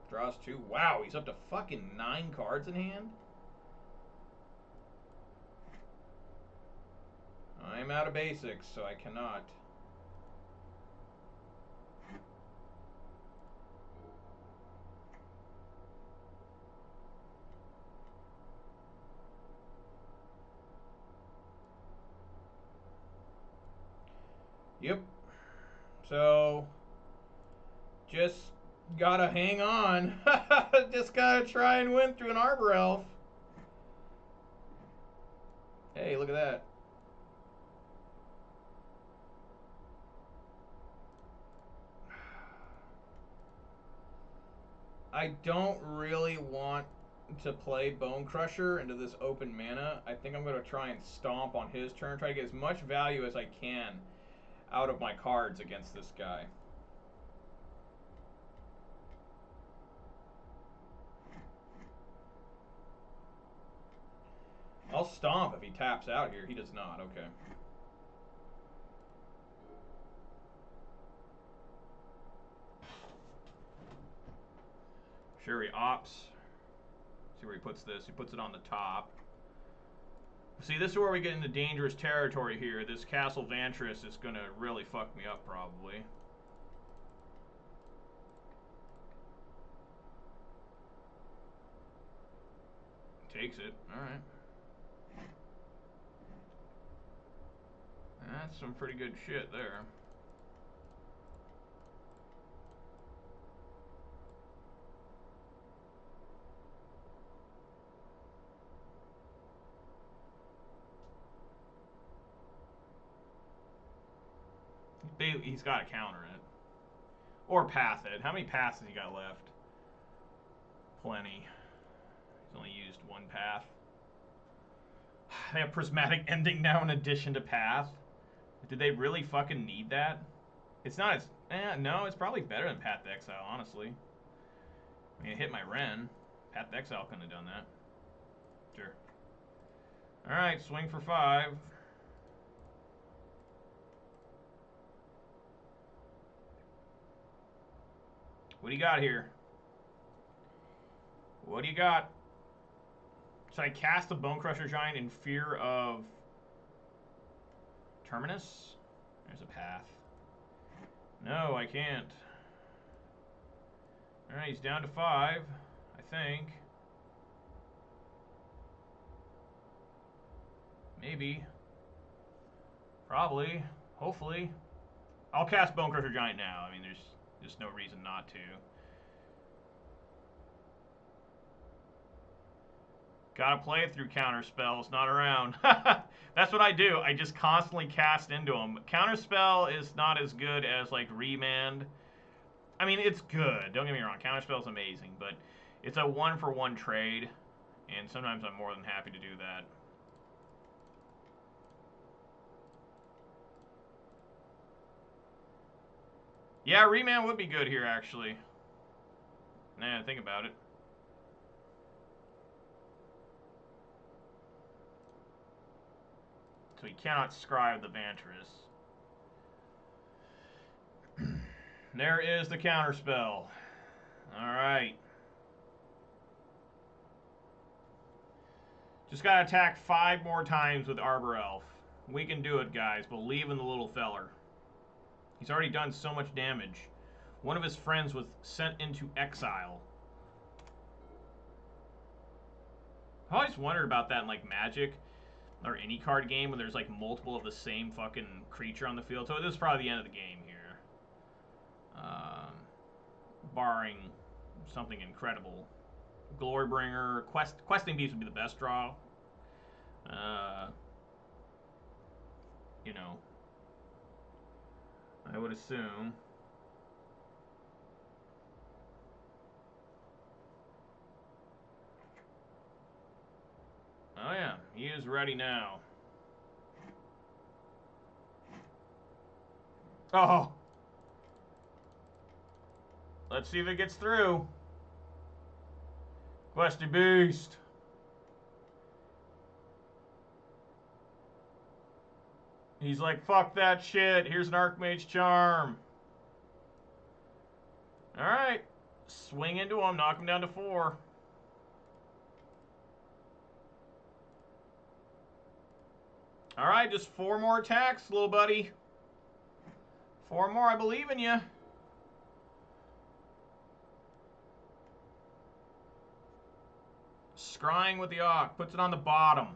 Draws 2. Wow, he's up to fucking 9 cards in hand? I'm out of basics, so I cannot. Yep. So, just gotta hang on. Just gotta try and win through an Arbor Elf. Hey, look at that. I don't really want to play Bone Crusher into this open mana. I think I'm going to try and stomp on his turn, try to get as much value as I can out of my cards against this guy. I'll stomp if he taps out here. He does not. Okay. Sure, he opts. See where he puts this. He puts it on the top. See, this is where we get into dangerous territory here. This Castle Vantress is going to really fuck me up, probably. Takes it. Alright. That's some pretty good shit there. He's got to counter it. Or path it. How many paths has he got left? Plenty. He's only used one path. They have Prismatic Ending now in addition to path. Did they really fucking need that? It's not as... no, it's probably better than Path to Exile, honestly. I mean, it hit my Ren. Path to Exile couldn't have done that. Sure. Alright, swing for 5. What do you got here? What do you got? Should I cast the Bone Crusher Giant in fear of Terminus? There's a path. No, I can't. Alright, he's down to 5, I think. Maybe. Probably. Hopefully. I'll cast Bone Crusher Giant now. I mean, there's just no reason not to. Gotta play it through counter spells, not around. That's what I do. I just constantly cast into them. Counter spell is not as good as like Remand. I mean, it's good. Don't get me wrong. Counter spell is amazing, but it's a 1-for-1 trade, and sometimes I'm more than happy to do that. Yeah, Remand would be good here, actually. Nah, think about it. So he cannot scribe the Vantress. There is the counterspell. Alright. Just gotta attack 5 more times with Arbor Elf. We can do it, guys. Believe in the little feller. He's already done so much damage. One of his friends was sent into exile. I always wondered about that in like Magic or any card game when there's like multiple of the same fucking creature on the field. So this is probably the end of the game here. Barring something incredible. Glorybringer, Questing Beast would be the best draw. You know, I would assume. He is ready now. Oh. Let's see if it gets through. Questy Beast. He's like, fuck that shit. Here's an Archmage Charm. Alright. Swing into him. Knock him down to 4. Alright, just 4 more attacks, little buddy. 4 more. I believe in you. Scrying with the Auk. Puts it on the bottom.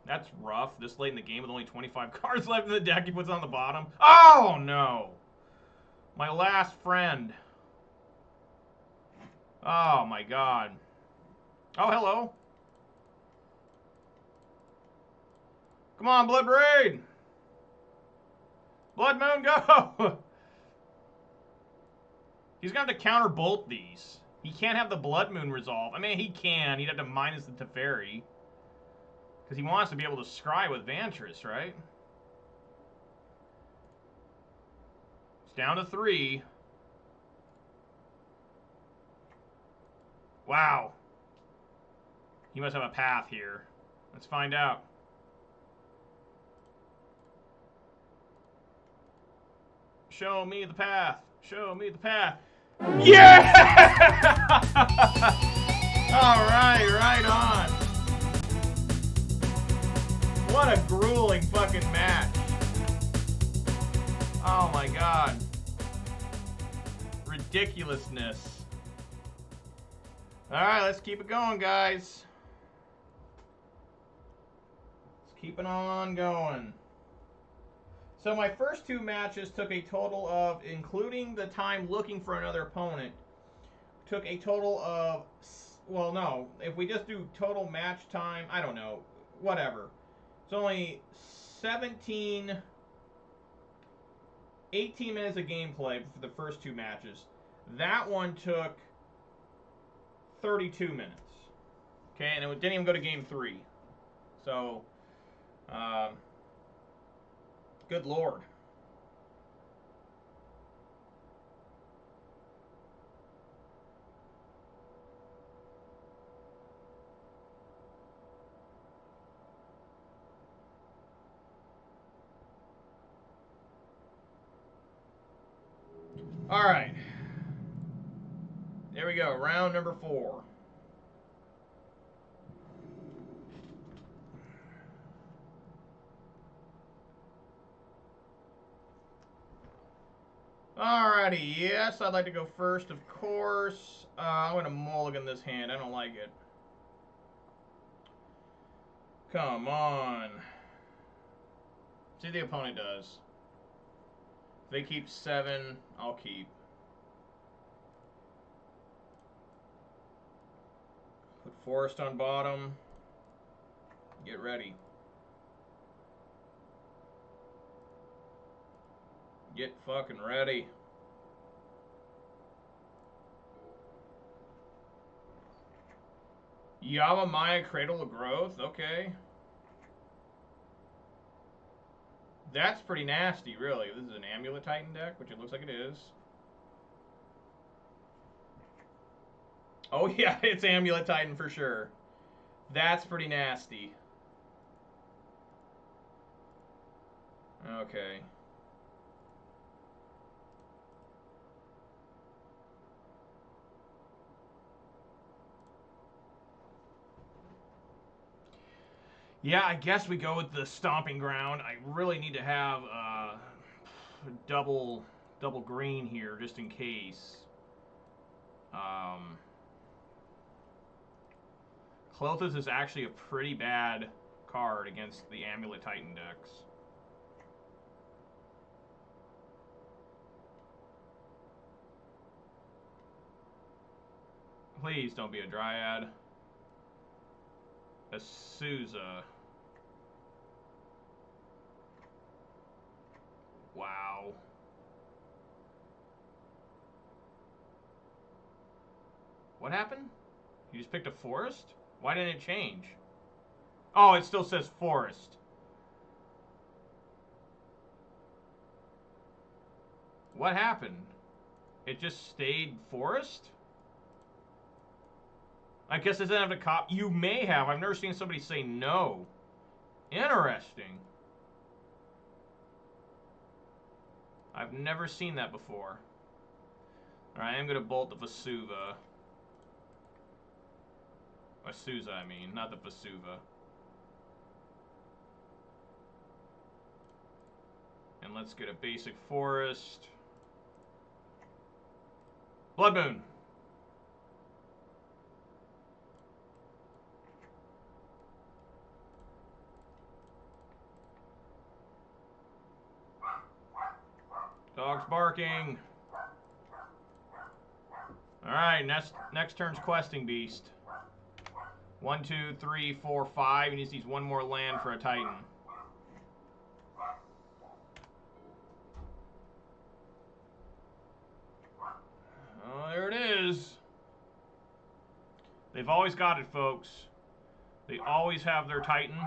That's rough. This late in the game with only 25 cards left in the deck, he puts it on the bottom. Oh, no. My last friend. Oh, my God. Oh, hello. Come on, Blood Raid. Blood Moon, go. He's going to have to counter bolt these. He can't have the Blood Moon resolve. I mean, he can. He'd have to minus the Teferi. Because he wants to be able to scry with Vantress, right? It's down to 3. Wow. He must have a path here. Let's find out. Show me the path. Show me the path. Yeah! All right, right on. What a grueling fucking match. Oh my God. Ridiculousness. All right, let's keep it going, guys. Let's keep it on going. So my first 2 matches took a total of, including the time looking for another opponent, took a total of, well, no, if we just do total match time, I don't know, whatever. It's only 18 minutes of gameplay for the first 2 matches. That one took 32 minutes. Okay, and it didn't even go to game 3. So, good Lord. All right. There we go. Round number 4. Alrighty, yes, I'd like to go first, of course. I'm going to mulligan this hand. I don't like it. Come on. See what the opponent does. If they keep 7, I'll keep. Put Forest on bottom. Get ready. Get fucking ready. Yavimaya Cradle of Growth, okay. That's pretty nasty, really. This is an Amulet Titan deck, which it looks like it is. Oh yeah, it's Amulet Titan for sure. That's pretty nasty. Okay. Yeah, I guess we go with the Stomping Ground. I really need to have double green here just in case. Clothis is actually a pretty bad card against the Amulet Titan decks. Please don't be a Dryad. A Souza. Wow. What happened? You just picked a Forest? Why didn't it change? Oh, it still says forest. What happened? It just stayed forest? I guess it doesn't have to cop. You may have. I've never seen somebody say no. Interesting. I've never seen that before. Alright, I am going to bolt the Vesuva. Vesuza, I mean, not the Vesuva. And let's get a basic forest. Blood Moon. Dog's barking. Alright, next turn's Questing Beast. 1, 2, 3, 4, 5. He needs one more land for a Titan. Oh, there it is. They've always got it, folks. They always have their Titan.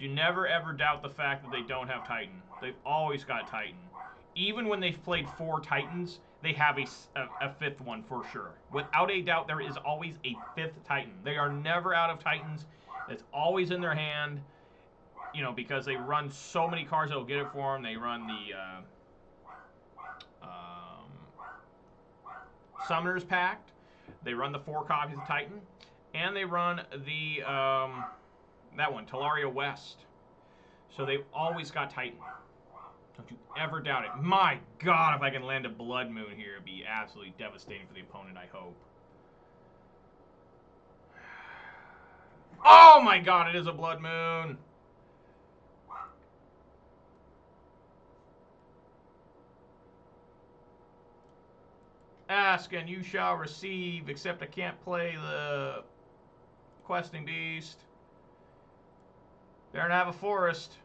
Do never ever doubt the fact that they don't have Titan. They've always got Titan. Even when they've played 4 Titans, they have a 5th one for sure. Without a doubt, there is always a 5th Titan. They are never out of Titans. It's always in their hand, you know, because they run so many cards that will get it for them. They run the Summoner's Pact. They run the 4 copies of Titan. And they run the, that one, Talaria West. So they've always got Titan. Don't you ever doubt it. My God, if I can land a Blood Moon here, it'd be absolutely devastating for the opponent, I hope. Oh my God, it is a Blood Moon. Ask and you shall receive, except I can't play the Questing Beast. There and have a forest.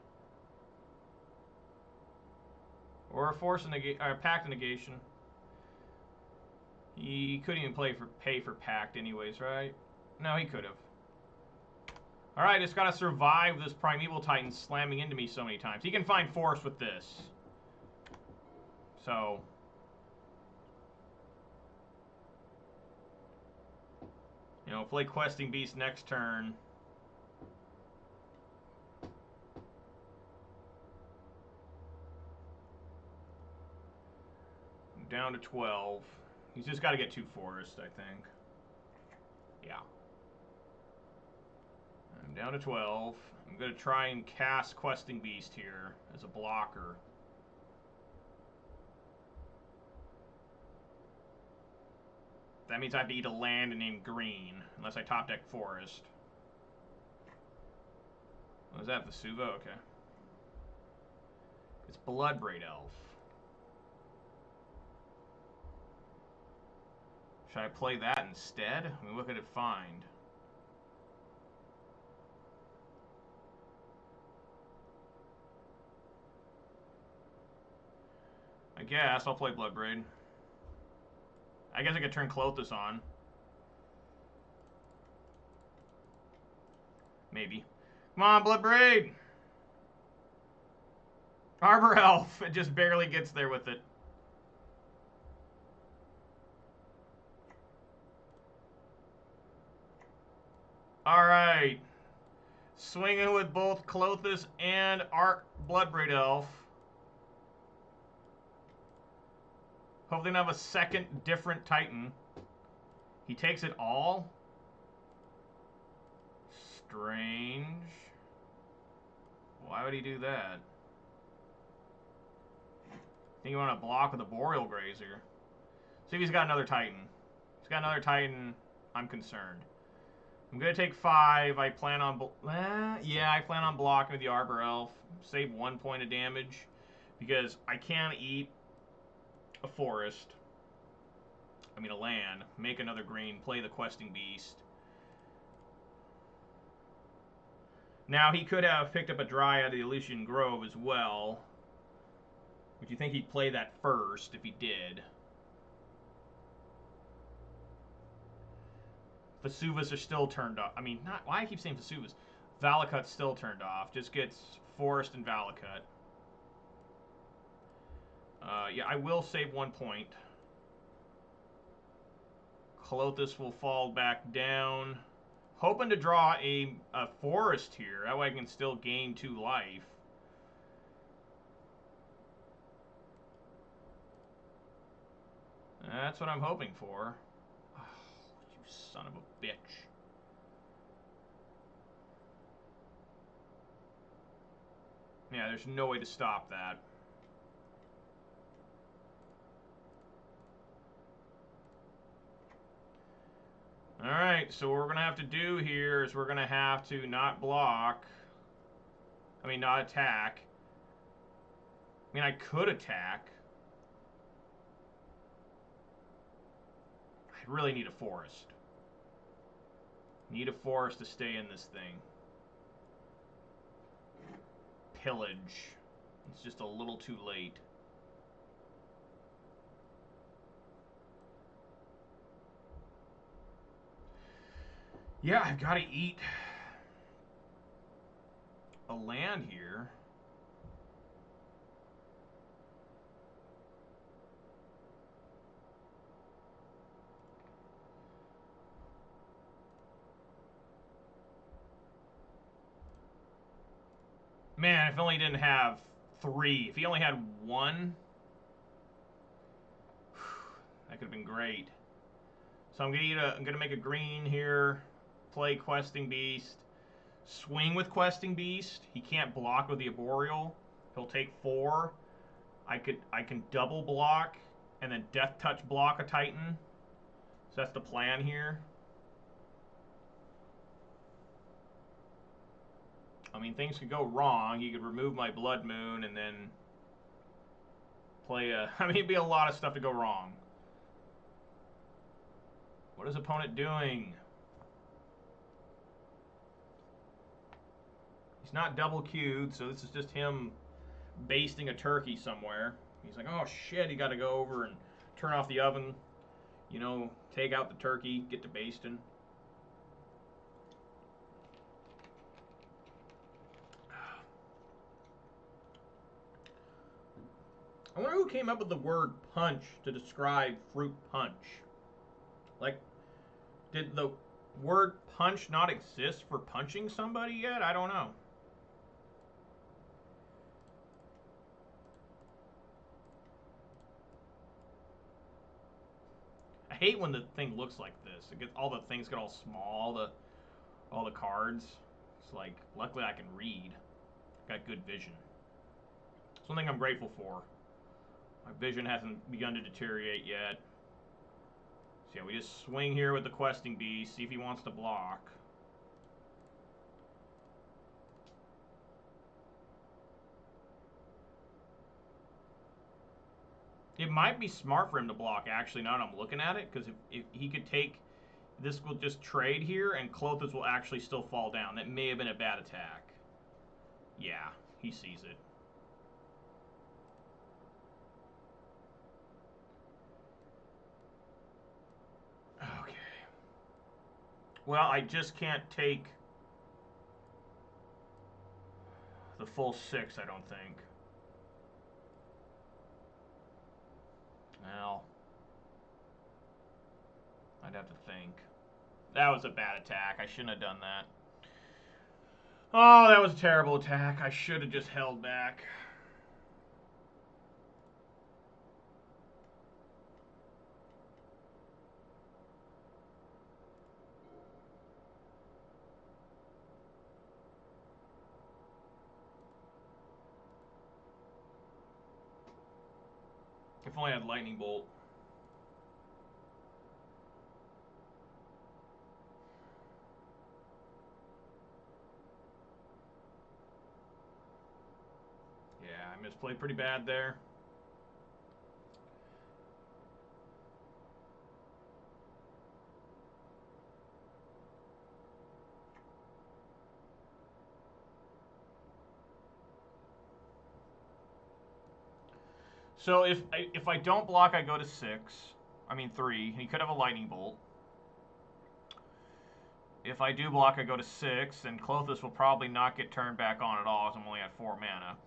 Or a force or a pact negation. He couldn't even pay for pact anyways, right? No, he could have. Alright, just gotta survive this Primeval Titan slamming into me so many times. He can find force with this. So. You know, play Questing Beast next turn. Down to 12. He's just got to get 2 forests, I think. Yeah. I'm down to 12. I'm going to try and cast Questing Beast here as a blocker. That means I have to eat a land named green, unless I top deck forest. What is that, Vesuva? Okay. It's Bloodbraid Elf. Should I play that instead? I mean, what could it find? I guess I'll play Bloodbraid. I guess I could turn Clothis on. Maybe. Come on, Bloodbraid! Arbor Elf! It just barely gets there with it. Alright. Swinging with both Clothis and Bloodbraid Elf. Hope they don't have a second different Titan. He takes it all? Strange. Why would he do that? I think you want to block with a Boreal Grazer. See if he's got another Titan. If he's got another Titan, I'm concerned. I'm going to take 5. I plan on... yeah, I plan on blocking with the Arbor Elf. Save 1 point of damage. Because I can't eat a forest. I mean a land. Make another green. Play the Questing Beast. Now, he could have picked up a Dryad of the Elysian Grove as well. Would you think he'd play that first if he did? Vesuvas are still turned up. I mean, not why I keep saying Vesuvas. Valakut's still turned off. Just gets Forest and Valakut. Yeah, I will save 1 point. Clothis will fall back down. Hoping to draw a Forest here. That way I can still gain 2 life. That's what I'm hoping for. Oh, you son of a bitch. Yeah, there's no way to stop that. Alright, so what we're going to have to do here is we're going to have to not block. I mean, not attack. I mean, I could attack. I really need a Forest. Need a Forest to stay in this thing. Pillage. It's just a little too late. Yeah, I've got to eat a land here. Man, if only he didn't have 3. If he only had 1, that could have been great. So I'm gonna make a green here. Play Questing Beast. Swing with Questing Beast. He can't block with the Arboreal. He'll take 4. I can double block and then Death Touch block a Titan. So that's the plan here. I mean, things could go wrong. He could remove my Blood Moon and then play a... I mean, it'd be a lot of stuff to go wrong. What is opponent doing? He's not double queued, so this is just him basting a turkey somewhere. He's like, oh shit, you got to go over and turn off the oven. You know, take out the turkey, get to basting. I wonder who came up with the word punch to describe fruit punch. Like, did the word punch not exist for punching somebody yet? I don't know. I hate when the thing looks like this. It gets all the things get all small, all the cards. It's like, luckily I can read. Got good vision. Something I'm grateful for. My vision hasn't begun to deteriorate yet. So yeah, we just swing here with the Questing Beast, see if he wants to block. It might be smart for him to block, actually, now that I'm looking at it, because if he could take... This will just trade here, and Clothis will actually still fall down. That may have been a bad attack. Yeah, he sees it. Okay. Well, I just can't take the full 6, I don't think. Well, I'd have to think. That was a bad attack. I shouldn't have done that. Oh, that was a terrible attack. I should have just held back. If only I had Lightning Bolt. Yeah, I misplayed pretty bad there. So if I don't block, I go to 6. I mean 3. He could have a Lightning Bolt. if I do block, I go to 6, and Klothys will probably not get turned back on at all, as I'm only at 4 mana.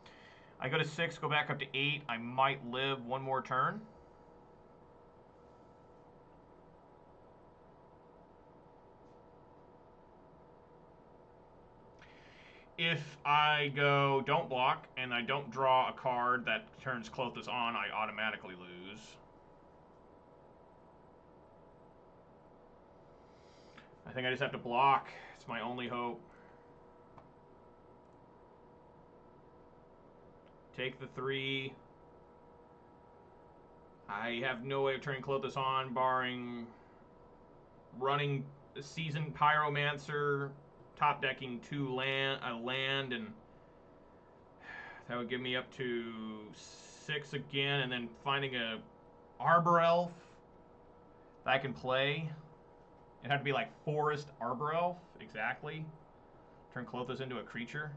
I go to 6, go back up to 8. I might live one more turn. If I go don't block and I don't draw a card that turns Klothys on, I automatically lose. I think I just have to block. It's my only hope. Take the 3. I have no way of turning Klothys on, barring running Seasoned Pyromancer, top decking a land, and that would get me up to 6 again, and then finding a Arbor Elf that I can play. It had to be like Forest Arbor Elf, exactly. Turn Klothys into a creature.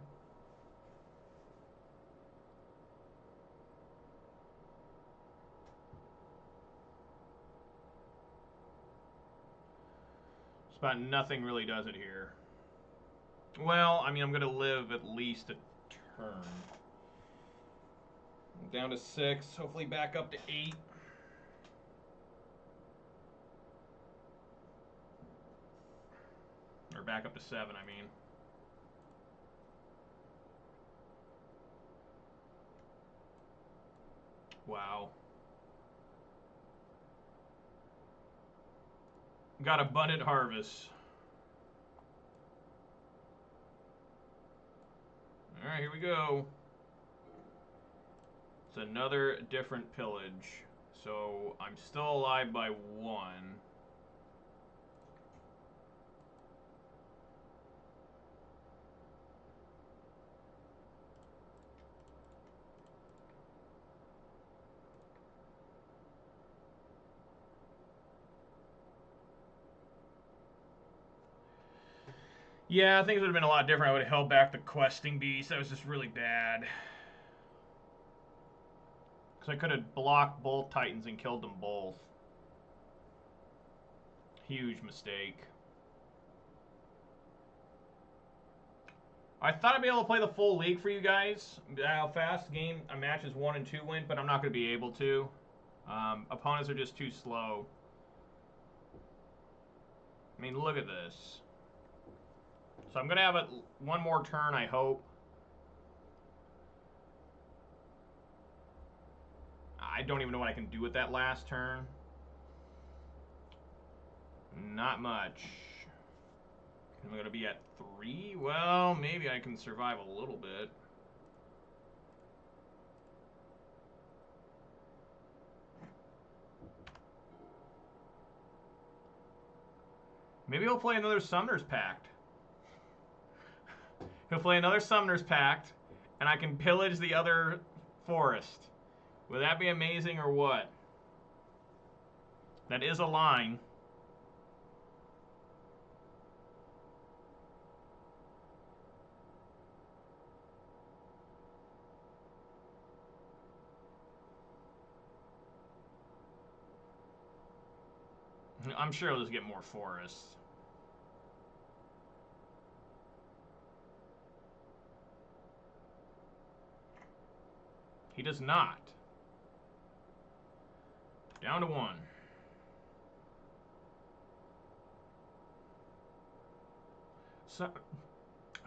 Just about nothing really does it here. Well, I mean, I'm going to live at least a turn. Down to 6, hopefully back up to 8. Or back up to 7, I mean. Wow. Got Abundant Harvest. Alright, here we go. It's another different pillage. So I'm still alive by 1. Yeah, things would have been a lot different. I would have held back the questing beast. That was just really bad. Because I could have blocked both Titans and killed them both. Huge mistake. I thought I'd be able to play the full league for you guys. How fast game matches 1 and 2 win, but I'm not going to be able to. Opponents are just too slow. I mean, look at this. So I'm going to have one more turn, I hope. I don't even know what I can do with that last turn. Not much. I'm going to be at 3. Well, maybe I can survive a little bit. Maybe he'll play another Summoner's Pact. He'll play another Summoner's Pact, and I can pillage the other forest. Would that be amazing or what? That is a line. I'm sure he'll just get more forests. He does not. Down to 1.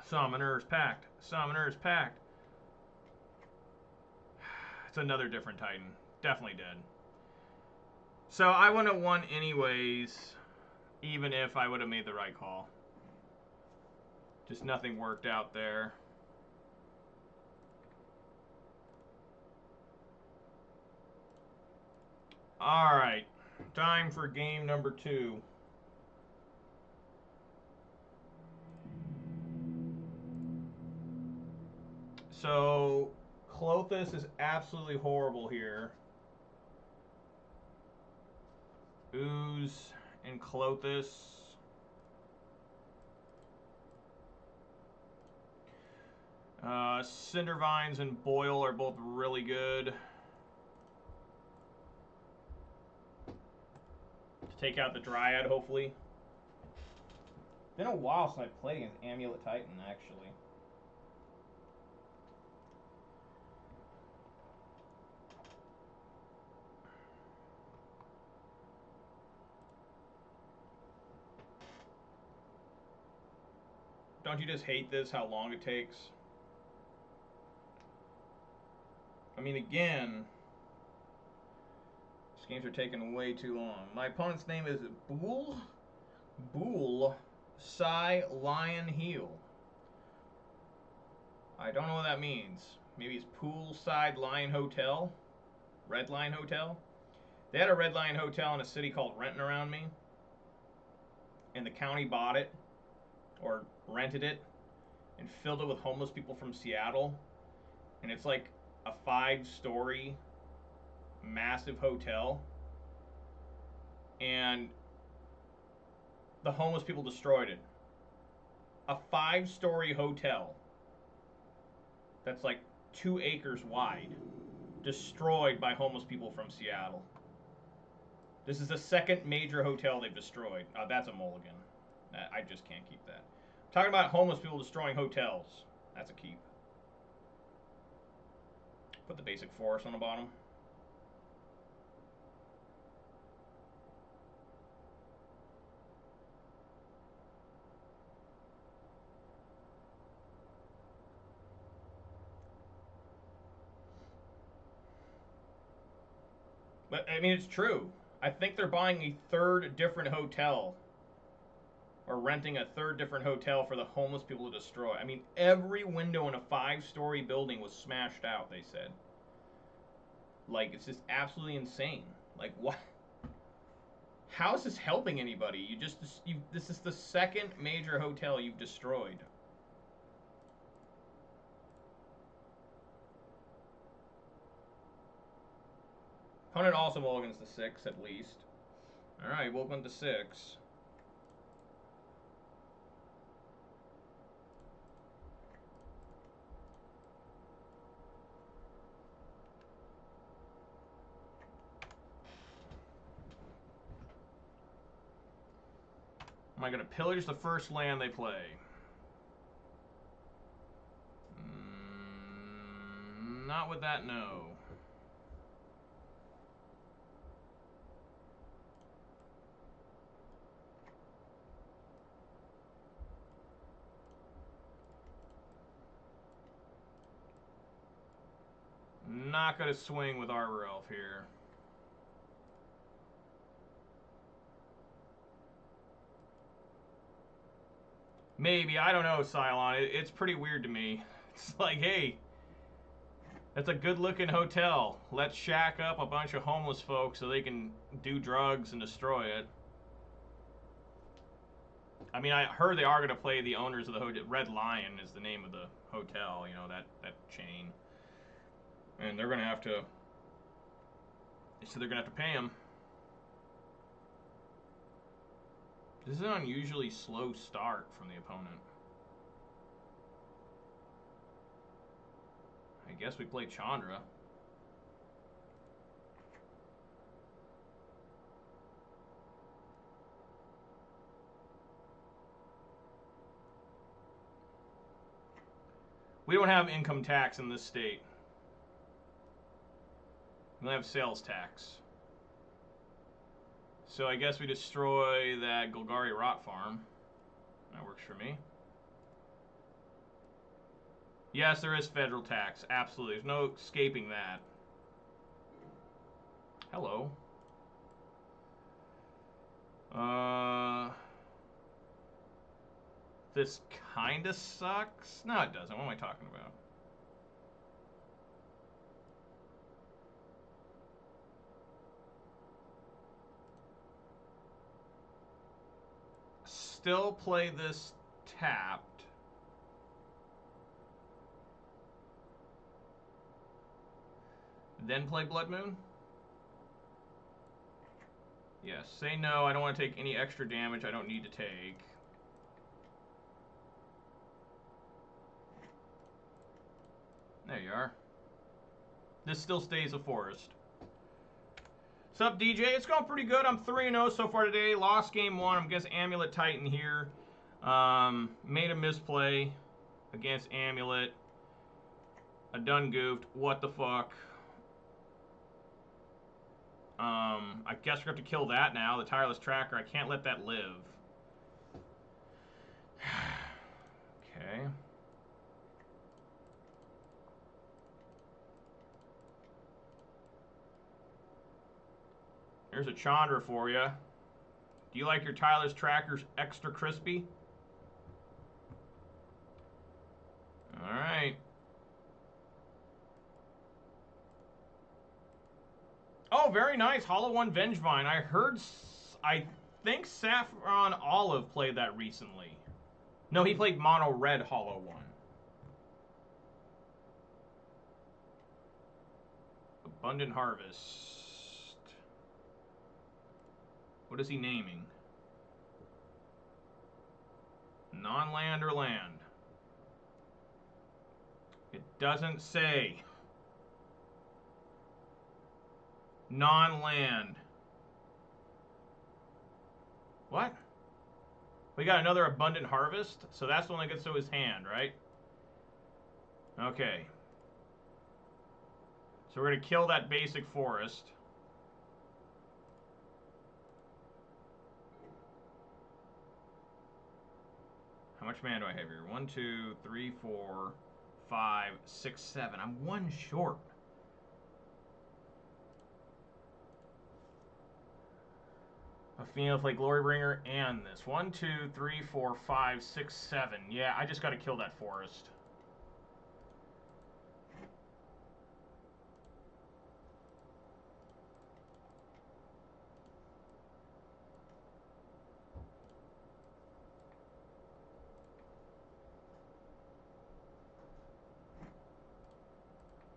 Summoner's Pact. Summoner's Pact. It's another different Titan. Definitely dead. So I wouldn't have won anyways, even if I would have made the right call. Just nothing worked out there. Alright, time for game number 2. So, Klothys is absolutely horrible here. Ooze and Klothys. Cindervines and Boil are both really good. To take out the Dryad, hopefully. Been a while since I played against Amulet Titan, actually. Don't you just hate this, how long it takes? I mean, again, these games are taking way too long. My opponent's name is Gruul Ponza Midrange. I don't know what that means. Maybe it's Poolside Lion Hotel? Red Lion Hotel? They had a Red Lion Hotel in a city called Renton around me. And the county bought it, or rented it, and filled it with homeless people from Seattle. And it's like a 5-story massive hotel. And the homeless people destroyed it. A 5-story hotel that's like 2 acres wide, destroyed by homeless people from Seattle. This is the second major hotel they've destroyed. That's a mulligan. I just can't keep that. I'm talking about homeless people destroying hotels. That's a keep. Put the basic forest on the bottom. But, I mean, it's true. I think they're buying a 3rd different hotel. Or renting a 3rd different hotel for the homeless people to destroy. I mean, every window in a 5-story building was smashed out, they said. Like, it's just absolutely insane. Like, what? How is this helping anybody? This is the 2nd major hotel you've destroyed. Opponent also mulligans to 6, at least. Alright, welcome to 6. Am I going to pillage the first land they play? Not with that, no. Not going to swing with Arbor Elf here. Maybe, I don't know, Cylon. It's pretty weird to me. It's like, hey, that's a good-looking hotel. Let's shack up a bunch of homeless folks so they can do drugs and destroy it. I mean, I heard they are going to play the owners of the hotel. Red Lion is the name of the hotel, you know, that chain. And they're going to have to... So they're going to have to pay them. This is an unusually slow start from the opponent. I guess we play Chandra. We don't have income tax in this state. We don't have sales tax. So I guess we destroy that Golgari Rot Farm. That works for me. Yes, there is federal tax. Absolutely. There's no escaping that. Hello. This kinda sucks. No, it doesn't. What am I talking about? Still play this tapped. Then play Blood Moon? Yes. Say no, I don't want to take any extra damage I don't need to take. There you are. This still stays a forest. What's up, DJ? It's going pretty good. I'm 3-0 so far today. Lost game 1. I'm against Amulet Titan here. Made a misplay against Amulet. I done goofed. What the fuck? I guess we're going to have to kill that now. The Tireless Tracker. I can't let that live. Okay. There's a Chandra for you. Do you like your Tireless Trackers extra crispy? Alright. Oh, very nice. Hollow One Vengevine. I think Saffron Olive played that recently. No, he played Mono Red Hollow One. Abundant Harvest. What is he naming? Non-land or land? It doesn't say. Non-land. What? We got another Abundant Harvest, so that's the one that gets to his hand, right? Okay. So we're going to kill that basic forest. How much mana do I have here? 1, 2, 3, 4, 5, 6, 7. I'm one short. A Female Flake Glorybringer and this. 1, 2, 3, 4, 5, 6, 7. Yeah, I just got to kill that forest.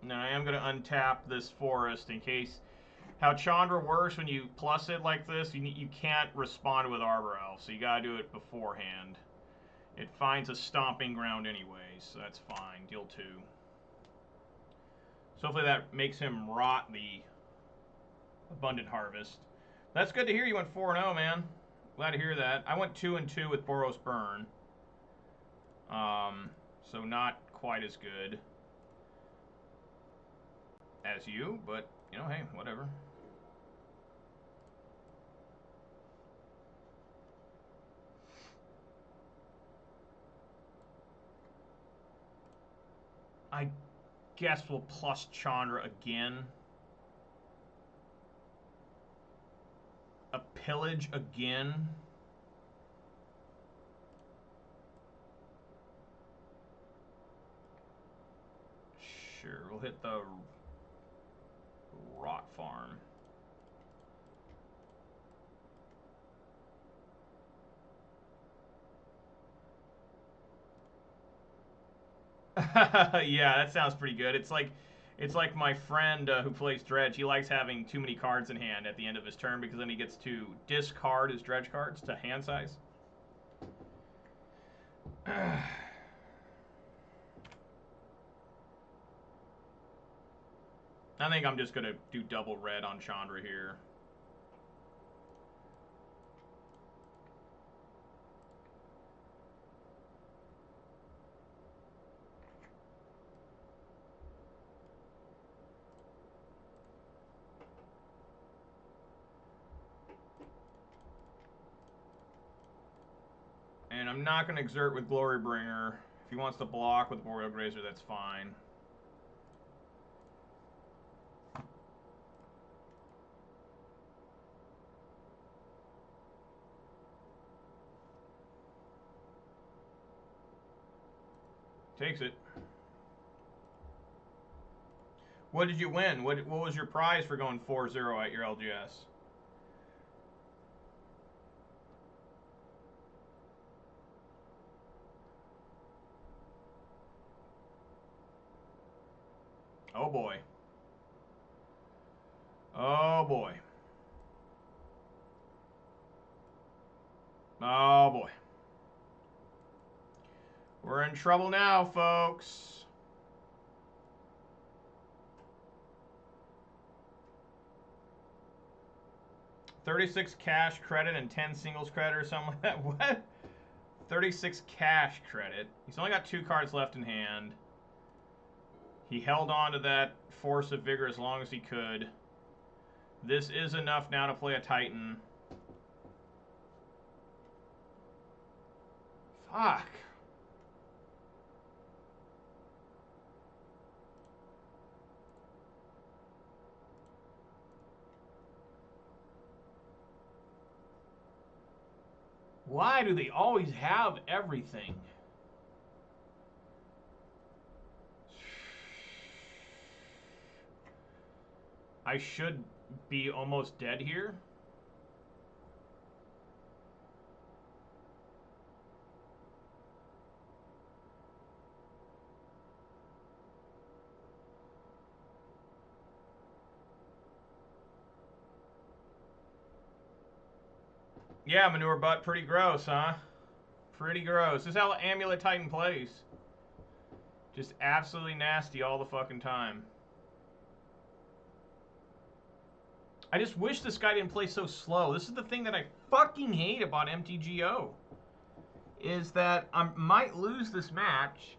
Now I am going to untap this forest in case. How Chandra works when you plus it like this, you can't respond with Arbor Elf, so you gotta do it beforehand. It finds a stomping ground anyway, so that's fine. Deal 2. So hopefully that makes him rot the Abundant Harvest. That's good to hear you went 4-0, man. Glad to hear that. I went 2-2 with Boros Burn. So not quite as good as you, but, you know, hey, whatever. I guess we'll plus Chandra again. A Pillage again. Sure, we'll hit the Rot Farm. Yeah, that sounds pretty good. It's like my friend who plays Dredge. He likes having too many cards in hand at the end of his turn because then he gets to discard his Dredge cards to hand size. I think I'm just going to do double red on Chandra here. And I'm not going to exert with Glorybringer. If he wants to block with Boreal Grazer, that's fine. Takes it. What did you win? What was your prize for going 4-0 at your LGS? Oh boy. Oh boy. Oh boy. We're in trouble now, folks. $36 cash credit and 10 singles credit or something like that. What? 36 cash credit. He's only got 2 cards left in hand. He held on to that Force of Vigor as long as he could. This is enough now to play a Titan. Fuck. Why do they always have everything? I should be almost dead here. Yeah, manure butt, pretty gross, huh? Pretty gross. This is how Amulet Titan plays. Just absolutely nasty all the fucking time. I just wish this guy didn't play so slow. This is the thing that I fucking hate about MTGO. Is that I might lose this match,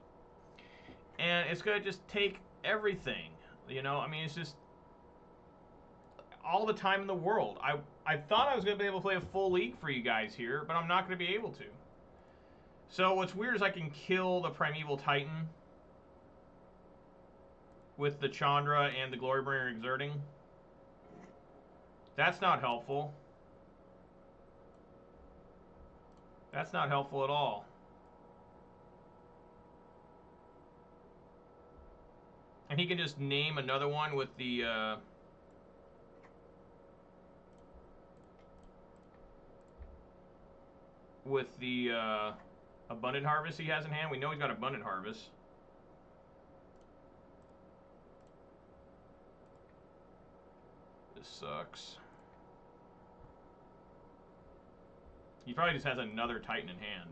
and it's going to just take everything. You know, I mean, it's just all the time in the world. I thought I was going to be able to play a full league for you guys here, but I'm not going to be able to. So what's weird is I can kill the Primeval Titan with the Chandra and the Glorybringer Exerting. That's not helpful. That's not helpful at all. And he can just name another one with the Abundant Harvest he has in hand. We know he's got Abundant Harvest. This sucks. He probably just has another Titan in hand.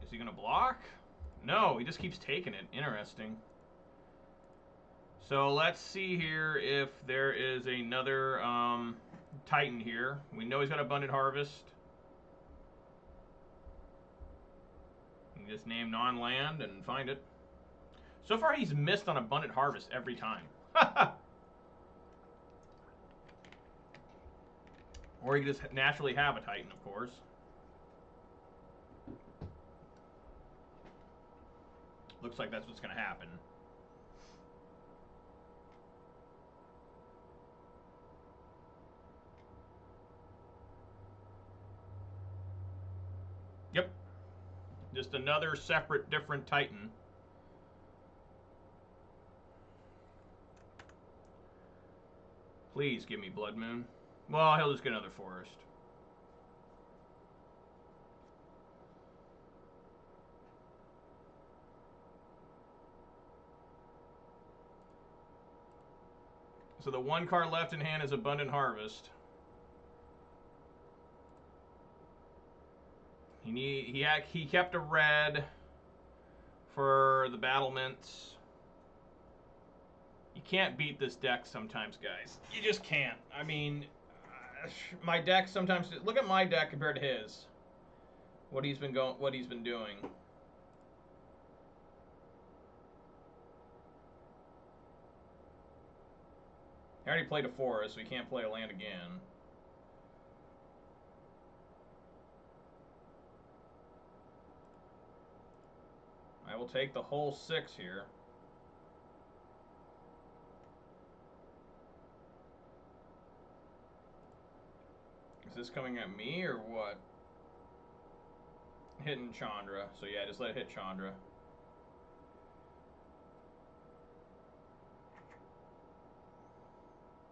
Is he going to block? No, he just keeps taking it. Interesting. So let's see here if there is another Titan here. We know he's got Abundant Harvest. You can just name non-land and find it. So far he's missed on Abundant Harvest every time. Or he can just naturally have a Titan, of course. Looks like that's what's going to happen. Yep. Just another separate, different Titan. Please give me Blood Moon. Well, he'll just get another Forest. So the one card left in hand is Abundant Harvest. He kept a red for the battlements. You can't beat this deck sometimes, guys. You just can't. I mean, my deck sometimes. Look at my deck compared to his. What he's been doing. I already played a forest, so he can't play a land again. I will take the whole 6 here. Is this coming at me or what? Hitting Chandra. So yeah, just let it hit Chandra.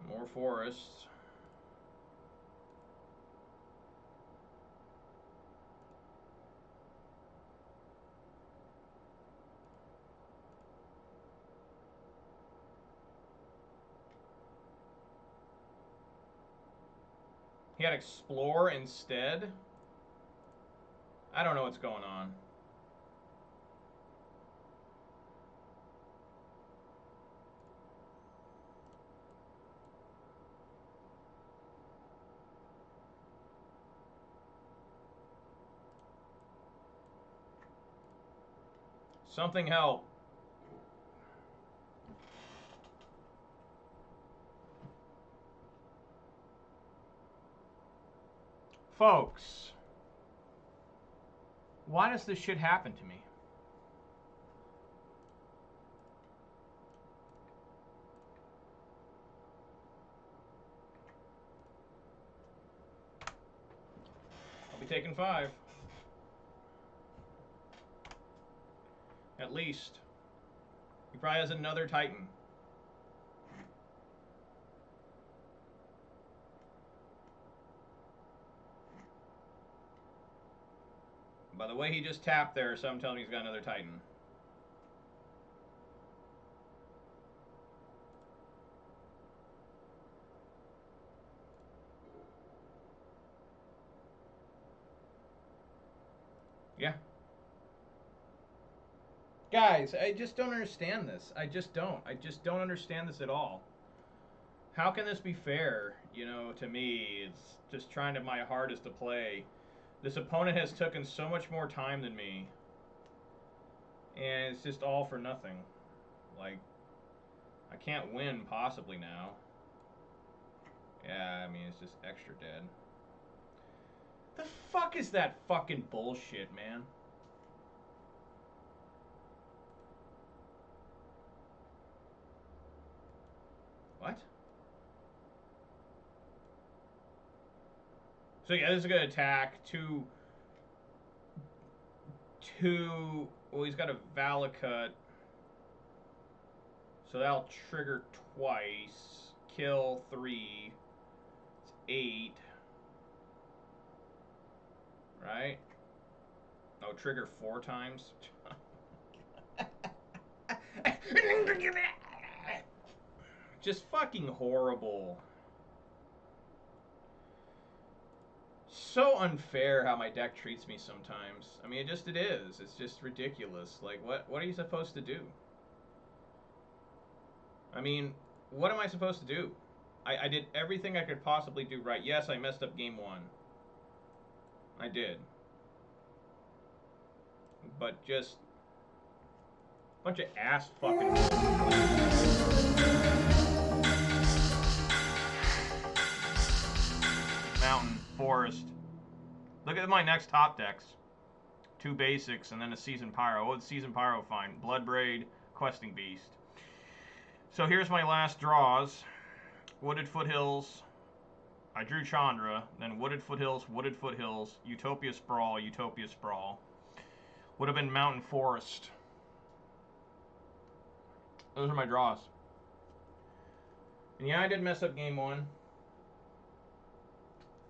More forests. He had Explore instead. I don't know what's going on. Something help. Folks, why does this shit happen to me? I'll be taking 5. At least. He probably has another Titan. By the way he just tapped there, so I'm telling you he's got another Titan. Yeah. Guys, I just don't understand this. I just don't understand this at all. How can this be fair? You know, to me, it's just trying to my hardest to play. This opponent has taken so much more time than me. And it's just all for nothing. Like, I can't win possibly now. Yeah, I mean, it's just extra dead. The fuck is that fucking bullshit, man? What? So yeah, this is gonna attack two. Well, he's got a Valakut, so that'll trigger twice. Kill 3. It's 8. Right? Oh, trigger 4 times. Just fucking horrible. So unfair how my deck treats me sometimes. I mean, it is. It's just ridiculous. Like, what are you supposed to do? I mean, what am I supposed to do? I did everything I could possibly do right. Yes, I messed up game 1. I did. But just a bunch of ass fucking mountain, forest. Look at my next top decks. 2 basics and then a Seasoned Pyro. What would Seasoned Pyro find? Bloodbraid, Questing Beast. So here's my last draws. Wooded Foothills. I drew Chandra, then Wooded Foothills, Utopia Sprawl, Utopia Sprawl. Would have been Mountain Forest. Those are my draws. And yeah, I did mess up game 1.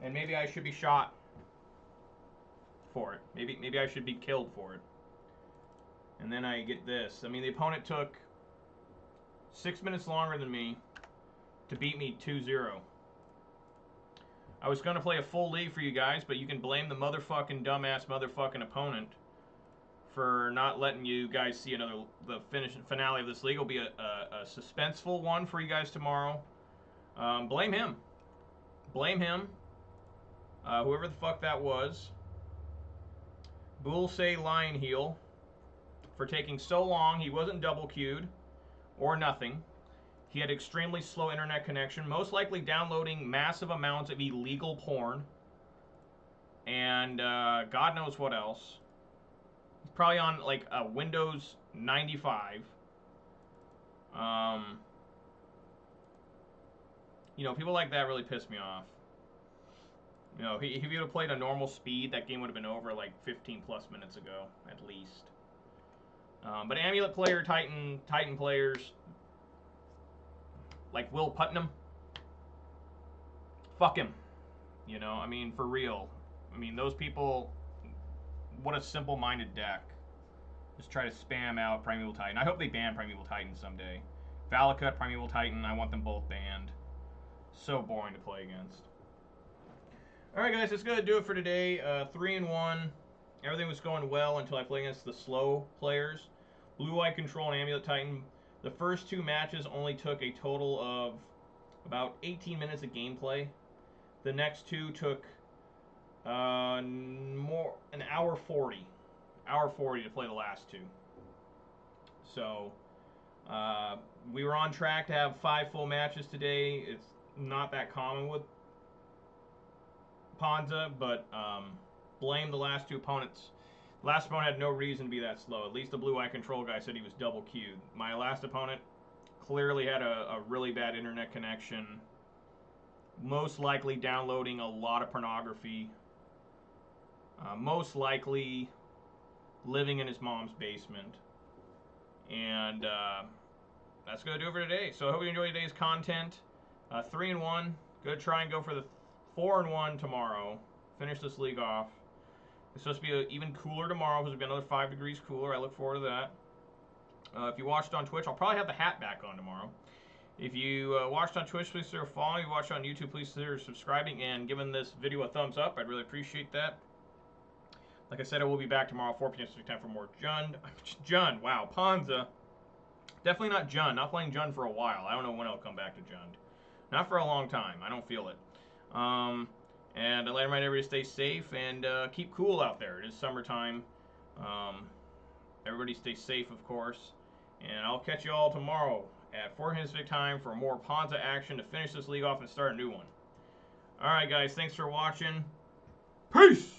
And maybe I should be shot for it. Maybe I should be killed for it. And then I get this. I mean, the opponent took 6 minutes longer than me to beat me 2-0. I was going to play a full league for you guys, but you can blame the motherfucking dumbass motherfucking opponent for not letting you guys see the finale of this league. Will be a suspenseful one for you guys tomorrow. Blame him. Blame him. Whoever the fuck that was. Bull say Lion Heel for taking so long. He wasn't double queued or nothing. He had extremely slow internet connection, most likely downloading massive amounts of illegal porn, and God knows what else. He's probably on like a Windows 95. You know, people like that really piss me off. You know, if he would have played a normal speed, that game would have been over like 15 plus minutes ago, at least. But Amulet player, Titan players, like Will Putnam, fuck him. You know, I mean, for real. I mean, those people, what a simple-minded deck. Just try to spam out Primeval Titan. I hope they ban Primeval Titan someday. Valakut, Primeval Titan, I want them both banned. So boring to play against. Alright guys, that's going to do it for today. 3-1. Everything was going well until I played against the slow players. Blue Eye Control and Amulet Titan. The first 2 matches only took a total of about 18 minutes of gameplay. The next 2 took an hour 40. Hour 40 to play the last 2. So we were on track to have 5 full matches today. It's not that common with Ponza, but blame the last 2 opponents. The last opponent had no reason to be that slow. At least the Blue Eye Control guy said he was double queued. My last opponent clearly had a really bad internet connection. Most likely downloading a lot of pornography. Most likely living in his mom's basement. And that's going to do it for today. So I hope you enjoyed today's content. 3-1. Going to try and go for the 4-1 tomorrow. Finish this league off. It's supposed to be even cooler tomorrow because it'll be another 5 degrees cooler. I look forward to that. If you watched on Twitch, I'll probably have the hat back on tomorrow. If you watched on Twitch, please consider following. If you watched on YouTube, please consider subscribing and giving this video a thumbs up. I'd really appreciate that. Like I said, I will be back tomorrow, 4 p.m. Pacific time for more Jund. Wow, Ponza. Definitely not Jund. Not playing Jund for a while. I don't know when I'll come back to Jund. Not for a long time. I don't feel it. And I'd like to remind everybody to stay safe and keep cool out there. It is summertime. Everybody stay safe, of course. And I'll catch you all tomorrow at 4 p.m. Pacific time for more Ponza action to finish this league off and start a new one. Alright, guys. Thanks for watching. Peace!